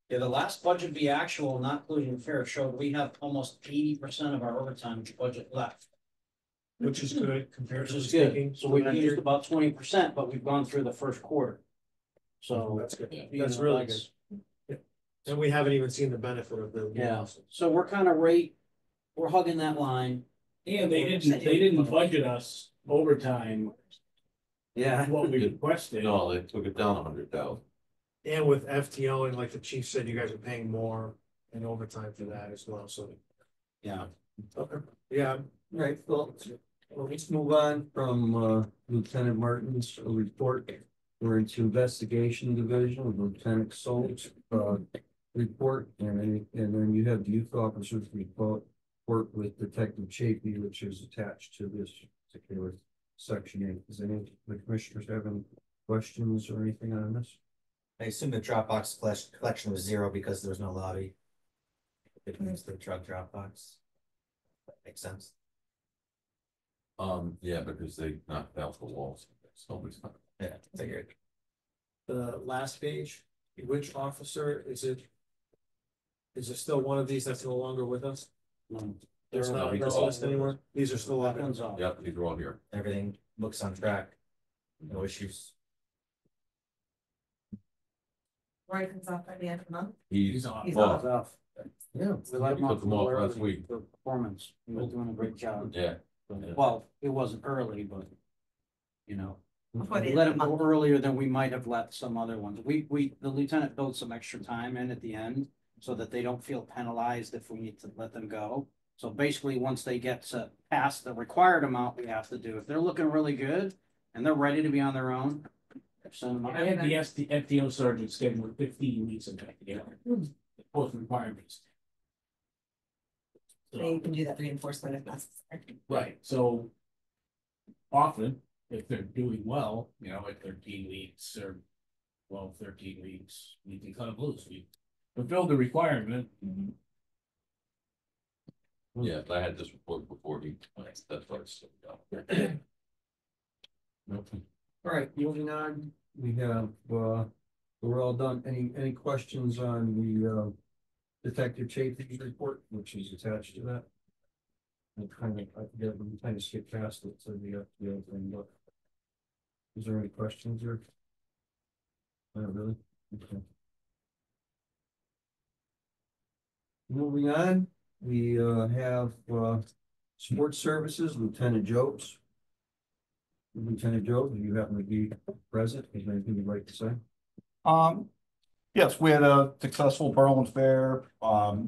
Yeah, the last budget be actual, not including fair, showed we have almost 80% of our overtime budget left. Which is good Which comparatively is good, speaking. so we've used about 20%, but we've gone through the first quarter. So. That's good. you That's know, really good. And we haven't even seen the benefit of the. Yeah, so we're kind of we're hugging that line. And they didn't budget us overtime, Yeah. what we requested. No, they took it down 100,000. And with FTO, and like the chief said, you guys are paying more in overtime for that as well, so. Yeah. Okay, yeah, Right, well, let's move on from Lieutenant Martin's report. We're into investigation division with Lieutenant Solt's report, and then you have the youth officer's report with Detective Chafee, which is attached to this particular section 8. Does any of the commissioners have any questions or anything on this? I assume the Dropbox collection was 0 because there was no lobby. It moves the drug Dropbox. That makes sense. Yeah, because they knocked out the walls. Nobody's not. Yeah, figured. the last page, which officer is it? Is there still one of these that's no longer with us? There's No, not we on this just- list anymore, these are still on. That one's off. Yeah, these are all here. Everything looks on track. No issues. Roy comes off by the end of the month. He's on. He's Well, off. Yeah. We let him Took off him off early last week. for performance. He was doing a great job. Yeah. Well, it wasn't early, but, you know, Before the we end let of him the go month. earlier than we might have let some other ones. The lieutenant built some extra time in at the end so that they don't feel penalized if we need to let them go. So basically, once they get to past the required amount we have to do, if they're looking really good and they're ready to be on their own, send them I out. had the FTO sergeant scheduled 15 weeks of FTO. Both requirements. So you can do that reinforcement if necessary. Right, so often, if they're doing well, you know, at 13 weeks or 12, 13 weeks, we can cut them loose. We fulfill the requirement. Yeah, I had this report before he, that's what it's. All right, moving on, we have, we're all done. Any questions on the, Detective Chafee's report, which is attached to that? I forget, we kind of skipped past it, so we got the other thing, but. Is there any questions or? Not really? Okay. Moving on, we, have, Sports Services, Lieutenant Jobs. Lieutenant Jobs, you happen to be present, is there anything you'd like to say? Yes, we had a successful Berlin Fair.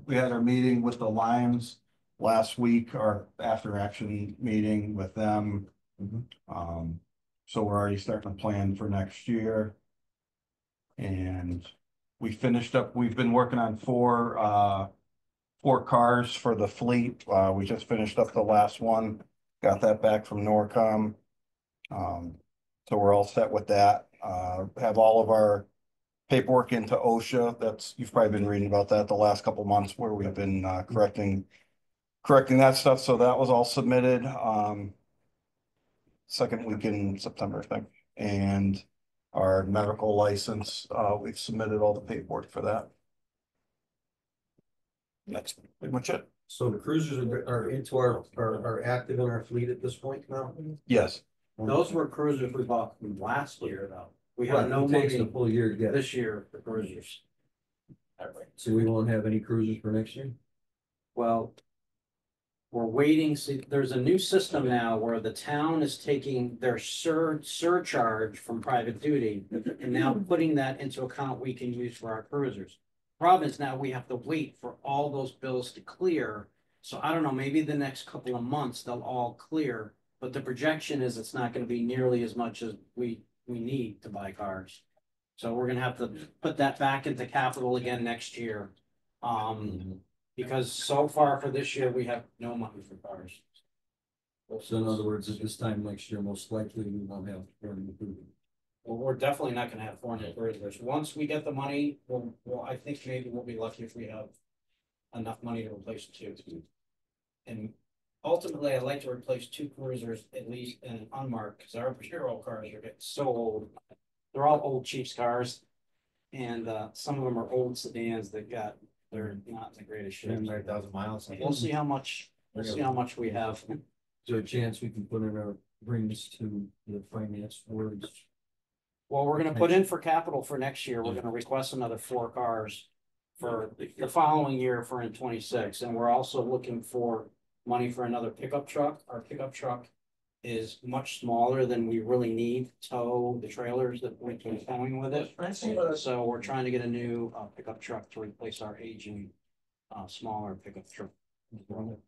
We had our meeting with the Lions last week, our after action meeting with them. So we're already starting to plan for next year. And we finished up, we've been working on four cars for the fleet. We just finished up the last one, got that back from Norcom. So we're all set with that. Have all of our paperwork into OSHA. That's, you've probably been reading about that the last couple months where we've been correcting that stuff. So that was all submitted second week in September, I think. And our medical license, we've submitted all the paperwork for that. That's pretty much it. So the cruisers are into are active in our fleet at this point now? Yes. Those were cruisers we bought from last year, though. We have Right, no it takes a money full year to get. this year for cruisers. So we won't have any cruisers for next year? Well, we're waiting, see, there's a new system now where the town is taking their surcharge from private duty and now putting that into account we can use for our cruisers. Problem is now we have to wait for all those bills to clear. So I don't know, maybe the next couple of months they'll all clear, but the projection is it's not gonna be nearly as much as we need to buy cars. So we're gonna have to put that back into capital again next year. Because so far for this year, we have no money for cars. So in other words, at this time next year, most likely we won't have. Well, we're definitely not gonna have 400 cruisers. Once we get the money, I think maybe we'll be lucky if we have enough money to replace two. And ultimately, I'd like to replace 2 cruisers at least in an unmarked, because our hero cars are getting so old. They're all old Chiefs cars. And some of them are old sedans they're not in the greatest shape. 9,000 miles. We'll see how much we have. Is there a chance we can put in our brings to the finance words? Well, we're gonna put in for capital for next year. We're gonna request another 4 cars for the following year for in 26, and we're also looking for money for another pickup truck. Our pickup truck is much smaller than we really need to tow the trailers that we're towing with it. So we're trying to get a new pickup truck to replace our aging smaller pickup truck. All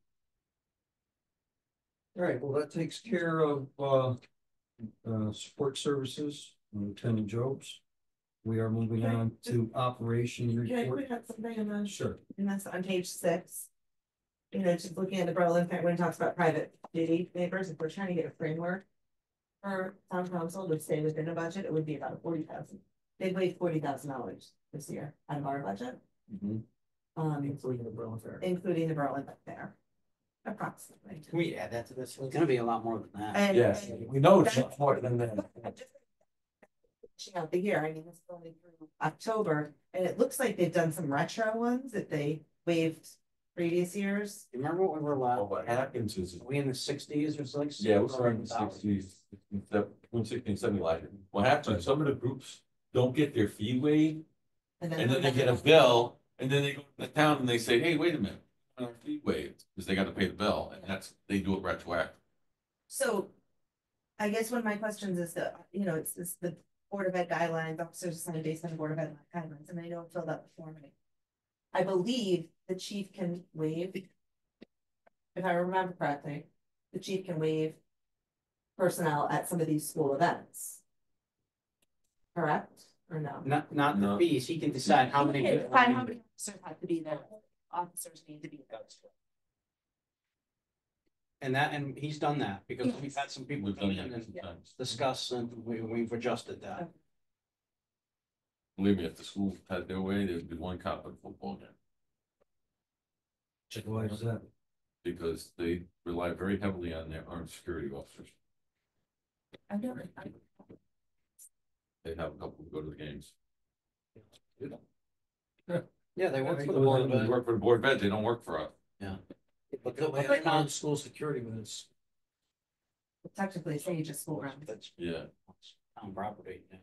right, well, that takes care of support services, Lieutenant Jobs. We are moving on to operation Yeah, we report. have something in the, Sure. and that's on page 6. You know, just looking at the Berlin Fair, when it talks about private duty neighbors, if we're trying to get a framework for town council to stay within a budget, it would be about 40,000. They'd waive $40,000 this year out of our budget. Including the Berlin Fair. Including the Berlin Fair. Approximately. Can we add that to this? It's gonna be a lot more than that. And- Yes, and we know it's much more than that. finishing out the year, I mean, it's only through October, and it looks like they've done some retro ones that they waived previous years. Remember what we were Well, allowed? what happens is, We in the sixties or something? yeah, we're starting in the 60s, 160 and 70 like, what happens, some of the groups don't get their fee waived, and then they get a bill, and then they go to the town and they say, hey, wait a minute, our fee waived, because they gotta pay the bill, and they do it retroactive. So. I guess one of my questions is the, it's the Board of Ed guidelines, officers assigned based on the Board of Ed guidelines, and I know it filled out the form. I believe the chief can waive. If I remember correctly, the chief can waive personnel at some of these school events. Correct, or no? Not the No. fees, he can decide how many. Okay, decide how many officers have to be there, officers need to be there. And he's done that, because we've had some people We've come done in that and sometimes. discuss, and we've adjusted that. Believe me, if the school had their way, there'd be one cop at a football game, Why is that? because they rely very heavily on their armed security officers. I know. They have a couple who go to the games. Yeah, they work for the They board of ed, work for the Board of Ed, they don't work for us. but they're not school security, but it's Technically, say you just school grounds. Yeah, town property, yeah.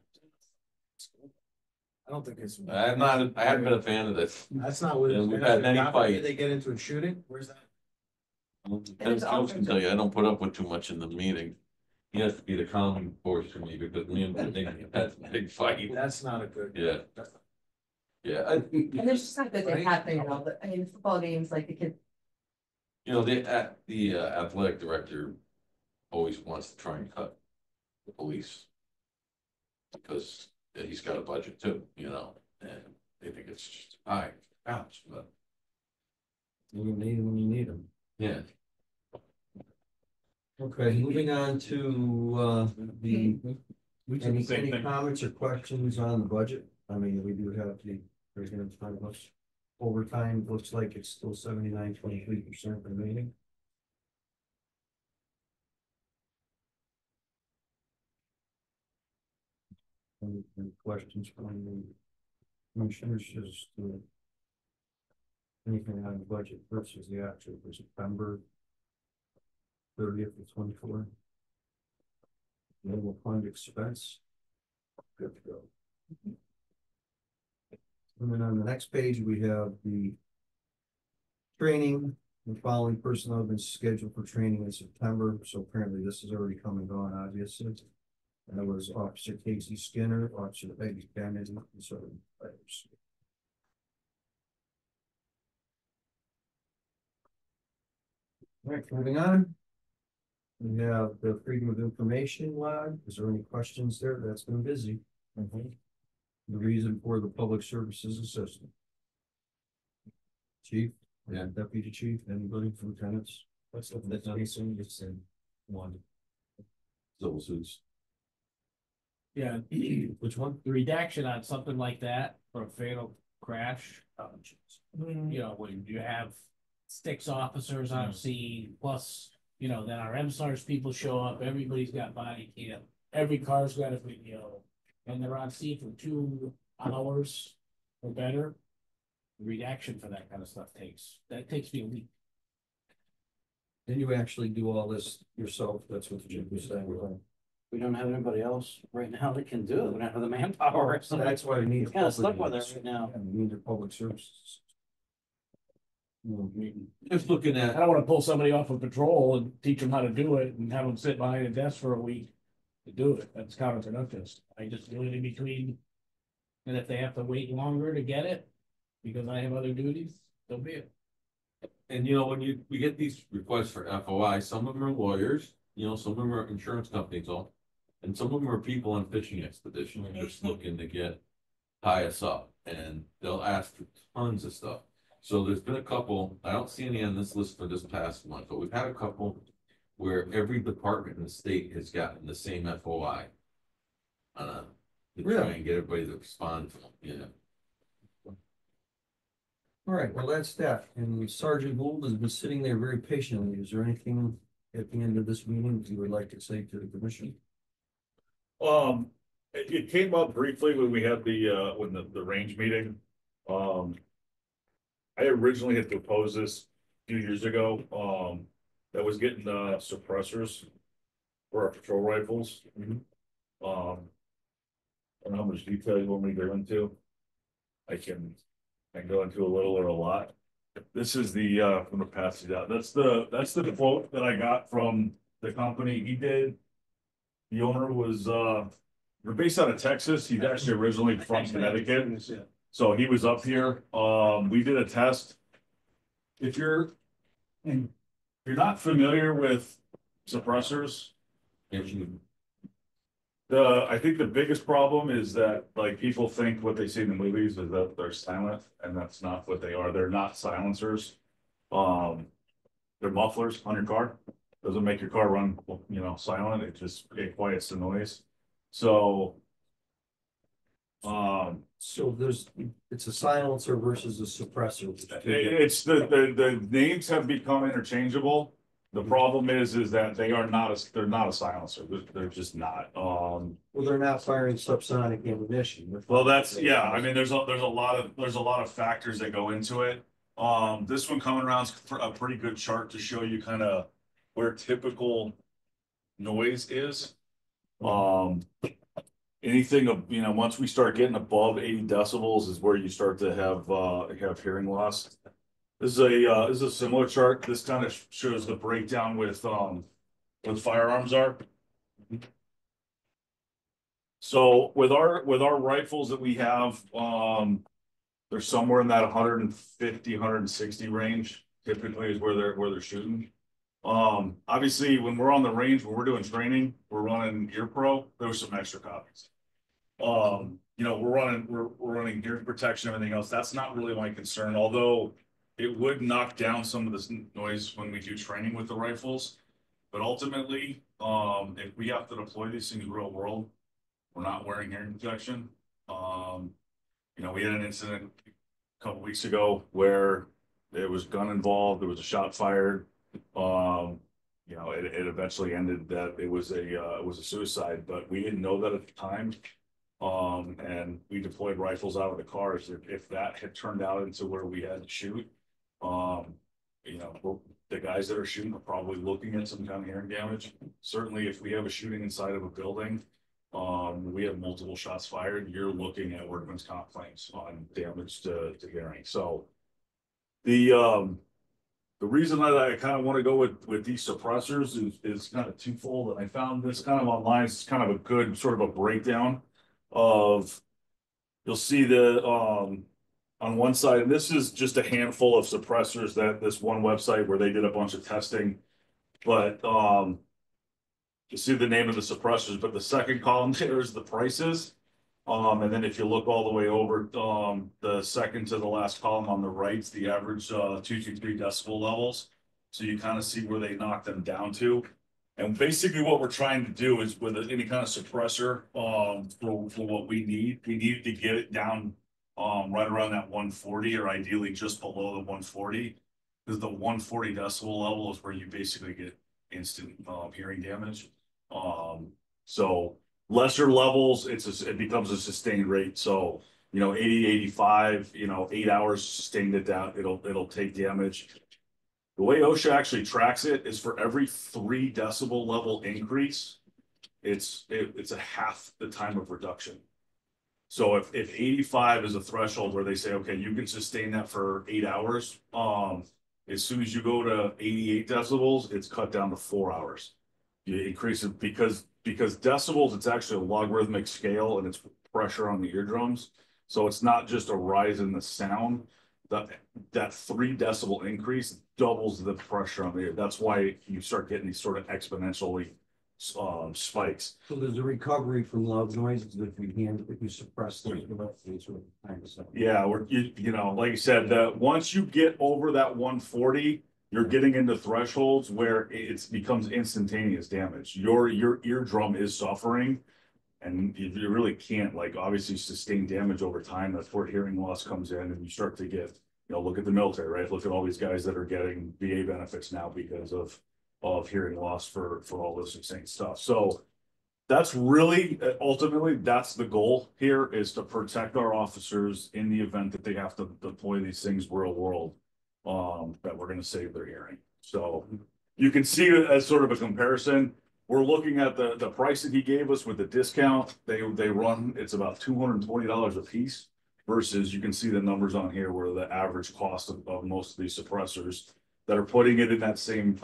I don't think it's. I haven't been a fan of this. That's not what. Yeah, we've had many fights. They get into a shooting, where's that? Dennis Jones can tell you, I don't put up with too much in the meeting. He has to be the calming force for me, because me and Nick had a big fight. That's not a good. Yeah. Yeah, And it's just not good they happen at all, but I mean, football games, like the kids. the athletic director always wants to try and cut the police. Because he's got a budget too, and they think it's just high, ouch, but, You need them when you need them. yeah. Okay, moving on to, the, We said the same any thing. comments or questions on the budget? I mean, we do have the, right here in front of us. Overtime, looks like it's still 79.3% remaining. Any questions from the commissioners, just anything on the budget versus the actual for September 30th of 24? Level fund expense. Good to go. And then on the next page, we have the training. The following personnel have been scheduled for training in September, so apparently this is already come and gone, obviously. And that was Officer Casey Skinner, Officer Peggy Bennett, and so others. All right, moving on. We have the Freedom of Information log. Is there any questions there? That's been busy. The reason for the Public Services Assistant. Chief, Yeah. Deputy Chief, anybody, lieutenants? What's the difference in it's in one? Civil suits. Yeah, Which one? the redaction on something like that for a fatal crash. Mm, When you have 6 officers on scene, plus, then our MSARS people show up, everybody's got body cam, every car's got a video, and they're on scene for 2 hours or better. Redaction for that kind of stuff takes me a week. Then you actually do all this yourself, that's what Jim was saying. We don't have anybody else right now that can do it, we don't have the manpower, so That's why we need. kind of stuck with it right now. We need the public services. Just looking I at, don't wanna pull somebody off of patrol and teach them how to do it and have them sit behind a desk for a week to do it. That's counterproductive. I just do it in between. And if they have to wait longer to get it, because I have other duties, so be it. and when we get these requests for FOI, some of them are lawyers, some of them are insurance companies, and some of them are people on fishing expeditions, just looking to tie us up, and they'll ask for tons of stuff. So there's been a couple, I don't see any on this list for this past month, but we've had a couple where every department in the state has gotten the same FOI. To try and get everybody to respond to them, All right, well, that's that. And Sergeant Gould has been sitting there very patiently. Is there anything at the end of this meeting that you would like to say to the commission? It came up briefly when we had the range meeting. I originally had proposed this a few years ago, that was getting, suppressors for our patrol rifles. I don't know how much detail you want me to go into. I can go into a little or a lot. This is the, I'm gonna pass it out. That's the quote that I got from the company he did. The owner was, they're based out of Texas. He's actually originally from Connecticut. So he was up here. We did a test. If you're not familiar with suppressors, I think the biggest problem is that like people think what they see in the movies is that they're silent, and that's not what they are. They're not silencers. They're mufflers on your car. Doesn't make your car run, silent. It quiets the noise. So, So it's a silencer versus a suppressor. it's the names have become interchangeable. The problem is that they're not a silencer. They're just not. Well, they're not firing subsonic ammunition. Well, that's, yeah, I mean, there's a lot of factors that go into it. This one coming around is a pretty good chart to show you kind of where typical noise is. Anything of, once we start getting above 80 decibels is where you start to have hearing loss. This is a similar chart. This kind of shows the breakdown with what firearms are. So with our rifles that we have, they're somewhere in that 150, 160 range, typically is where they're shooting. Obviously when we're on the range, when we're doing training, we're running Gear Pro, there's some extra copies. We're running gear protection, everything else. That's not really my concern, although it would knock down some of this noise when we do training with the rifles. But ultimately, if we have to deploy these things real world, we're not wearing hearing protection. We had an incident a couple weeks ago where there was gun involved, there was a shot fired. It eventually ended that it was a suicide, but we didn't know that at the time. And we deployed rifles out of the cars. If that had turned out into where we had to shoot, the guys that are shooting are probably looking at some kind of hearing damage. Certainly if we have a shooting inside of a building, we have multiple shots fired, you're looking at workman's comp claims on damage to hearing. So the reason that I kind of want to go with these suppressors is kind of twofold, and I found this kind of online. It's kind of a good sort of a breakdown of, you'll see the on one side, and this is just a handful of suppressors that this one website where they did a bunch of testing, but you see the name of the suppressors, but the second column there is the prices. And then if you look all the way over, the second to the last column on the right, it's the average 223 decibel levels. So you kind of see where they knock them down to. And basically what we're trying to do is with any kind of suppressor, for what we need to get it down right around that 140, or ideally just below the 140. Because the 140 decibel level is where you basically get instant hearing damage. So lesser levels, it becomes a sustained rate. So 80, 85, 8 hours sustained at that, it'll take damage. The way OSHA actually tracks it is for every 3 decibel level increase, it's a half the time of reduction. So if 85 is a threshold where they say, okay, you can sustain that for 8 hours, as soon as you go to 88 decibels, it's cut down to 4 hours. You increase it because decibels, it's actually a logarithmic scale and it's pressure on the eardrums. So it's not just a rise in the sound. That 3 decibel increase doubles the pressure on the ear. That's why you start getting these sort of exponentially spikes. So there's a recovery from loud noises if you suppress them. Yeah, like you said, once you get over that 140, you're getting into thresholds where it becomes instantaneous damage. Your eardrum is suffering, and you really can't, obviously sustain damage over time. That's where hearing loss comes in, and you start to get, look at the military, right? Look at all these guys that are getting VA benefits now because of hearing loss for all this insane stuff. So That's really, ultimately, that's the goal here, is to protect our officers in the event that they have to deploy these things real world. That we're gonna save their hearing. So you can see it as sort of a comparison. We're looking at the price that he gave us with the discount. They run, it's about $220 a piece. Versus you can see the numbers on here where the average cost of most of these suppressors that are putting it in that same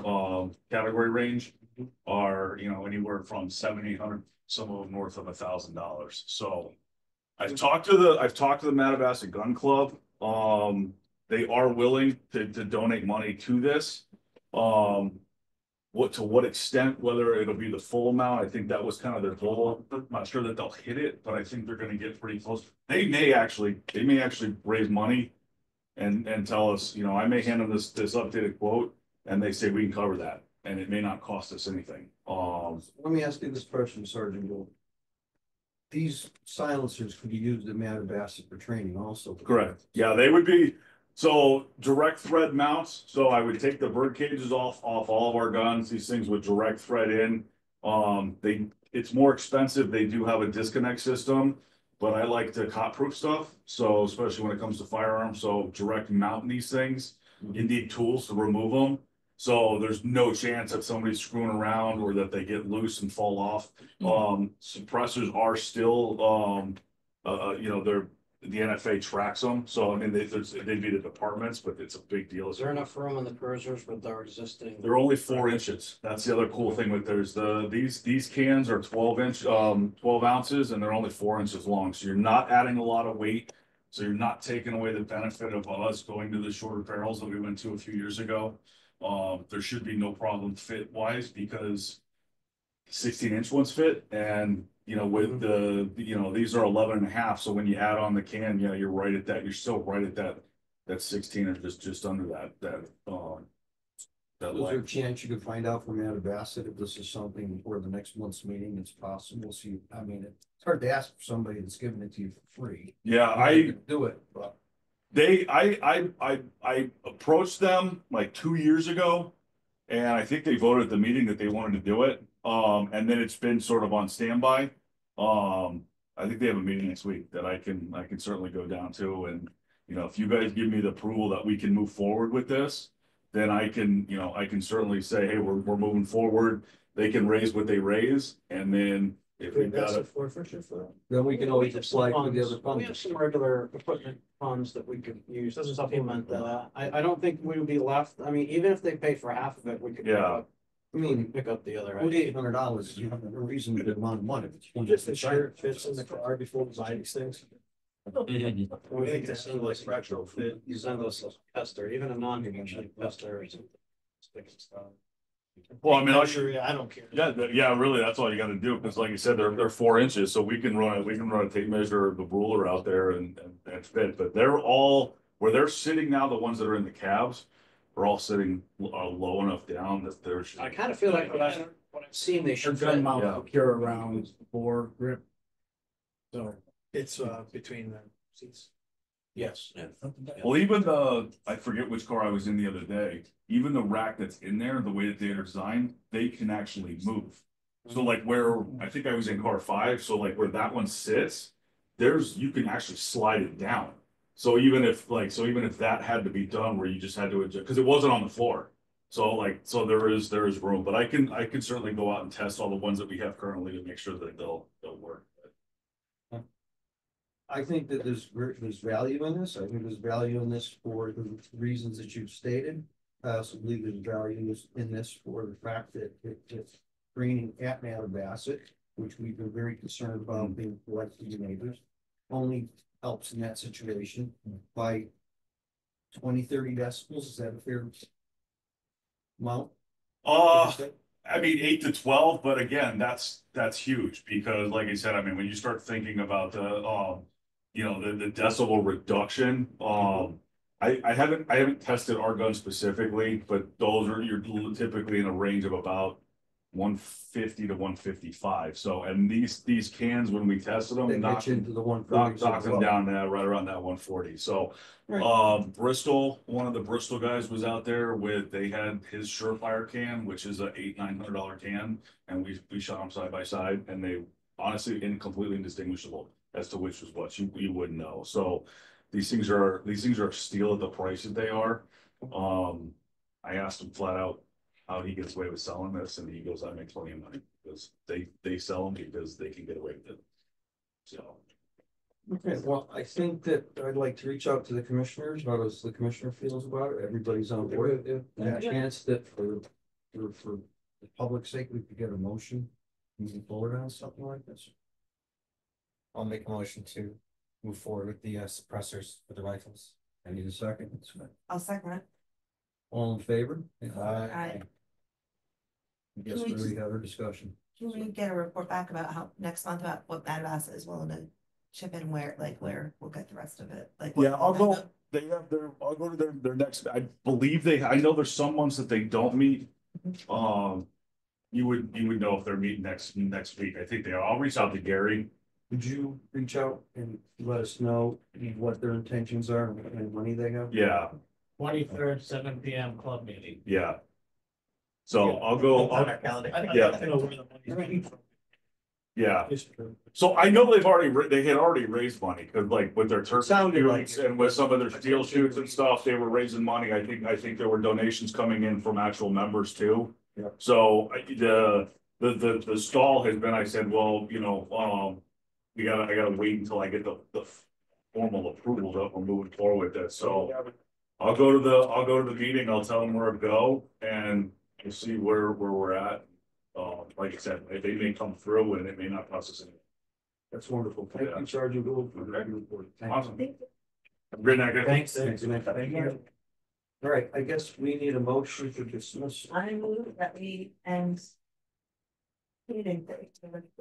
category range are, you know, anywhere from $700-800, some of them north of $1,000. So I've talked to the Mattabesset Gun Club. They are willing to donate money to this. To what extent, whether it'll be the full amount, I think that was kind of their goal. I'm not sure that they'll hit it, but I think they're gonna get pretty close. They may actually raise money and tell us, you know, I may hand them this updated quote and they say we can cover that and it may not cost us anything. Let me ask you this question, Sergeant Gould. These silencers could be used at Mattabesset for training also. Correct. Yeah, they would be, so direct thread mounts. So I would take the bird cages off all of our guns. These things would direct thread in. It's more expensive. They do have a disconnect system, but I like to cop proof stuff. So especially when it comes to firearms, so direct mounting these things, you need tools to remove them. So there's no chance that somebody's screwing around or that they get loose and fall off. Suppressors are still, you know, the NFA tracks them. So I mean, they'd be the departments, but it's a big deal. Is there enough room in the cruisers with our existing? They're only 4 inches. That's the other cool thing with these cans are 12 ounces and they're only 4 inches long. So you're not adding a lot of weight. So you're not taking away the benefit of us going to the shorter barrels that we went to a few years ago. There should be no problem fit wise because 16-inch ones fit, and you know, with the, you know, these are 11.5. So when you add on the can, yeah, you're right at that. You're still right at that 16 or just under that Is there a chance you could find out from Mattabesset if this is something for the next month's meeting it's possible? See, I mean, it's hard to ask for somebody that's giving it to you for free. Yeah, You could do it, but. I approached them like 2 years ago, and I think they voted at the meeting that they wanted to do it. And then it's been sort of on standby. I think they have a meeting next week that I can certainly go down to, and you know, if you guys give me the approval that we can move forward with this, then I can certainly say, hey, we're moving forward. They can raise what they raise, and then if we've got it. Then we can always apply for the other We have funds. some regular equipment funds that we could use to supplement that. I don't think we would be left, I mean, even if they pay for half of it, we could. Yeah. I mean, Pick up the other. $4,800 is a reasonable amount of money. Just ensure it fits in the car before we buy these things. We think this is like retrofit. You send us a tester, even a non-conventional tester or something. Well, I mean, I don't care. yeah, really, that's all you gotta do, because like you said, they're 4 inches, so we can run a tape measure, the ruler out there and fit, but they're all, where they're sitting now, the ones that are in the cabs, are all sitting low enough down that they're. I kind of feel like what I've seen, they should. Gun mount Yeah. secure around the bore grip. So. It's between the seats. Yes. Well, even I forget which car I was in the other day, even the rack that's in there, the way that they are designed, they can actually move. So like where, I think I was in car 5, so like where that one sits, you can actually slide it down. So even if that had to be done where you just had to adjust, because it wasn't on the floor. So there is room, but I can certainly go out and test all the ones that we have currently to make sure that they'll work. I think that there's value in this. I think there's value in this for the reasons that you've stated. I also believe there's value in this for the fact that it's training at Mattabesset, which we've been very concerned about being collected to neighbors, only helps in that situation by 20-30 decibels. Is that a fair amount? I mean, 8 to 12, but again, that's huge because like I said, I mean, when you start thinking about the decibel reduction, I haven't tested our gun specifically, but you're typically in a range of about 150 to 155. So, and these cans, when we tested They them, get knocked you into the one. knock them down that right around that 140. So, Bristol, one of the Bristol guys was out there they had his Surefire can, which is a $800-900 can, and we shot them side by side, and they honestly completely indistinguishable as to which was what. You wouldn't know. So these things are steel at the price that they are. I asked him flat out how he gets away with selling this, and he goes, "I make plenty of money because they sell them because they can get away with it." So. Okay, well, I think that I'd like to reach out to the commissioners. How does the commissioner feels about it? Everybody's on board. And a chance that for the public's sake, we could get a motion moving forward on something like this. I'll make a motion to move forward with the suppressors for the rifles. I need a second. I'll second it. All in favor? Aye. I guess we already had our discussion. Can we get a report back about how, next month, about what Madawaska is willing to chip in, where we'll get the rest of it, like. Yeah, I'll go to their next, I believe I know there's some months that they don't meet. You would know if they're meeting next week. I think they are. I'll reach out to Gary. Would you reach out and let us know what their intentions are and what kind of money they have? Yeah, 23rd, 7 p.m. club meeting. yeah. So I'll go, yeah. Yeah, so I know they had already raised money, cause like with their turkey Sounded like shoots and with some of their steel shoots and stuff, they were raising money. I think there were donations coming in from actual members too. Yeah. So the stall has been, I said, well, I gotta wait until I get the formal approval that we're moving forward with this, so. I'll go to the meeting, I'll tell them where to go, and we'll see where we're at. Like I said, they may come through and it may not process anything. That's wonderful. Thank you, Sergeant Gould, for the report. Awesome. Have a great night, guys. Thanks. Thank you. All right, I guess we need a motion to dismiss. I move that we end. Meeting.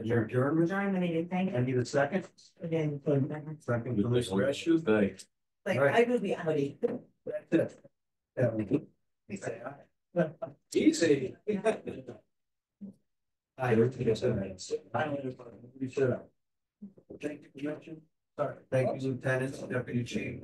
Your adjournment. Adjourn the meeting, thank I you. need a second. Again. Second from Mr. Eshu. Thanks. Like, All right. I would be outie. That's it. Easy. I don't think it's you said. Thank you, Commissioner. Thank you, Lieutenant, Deputy Chief.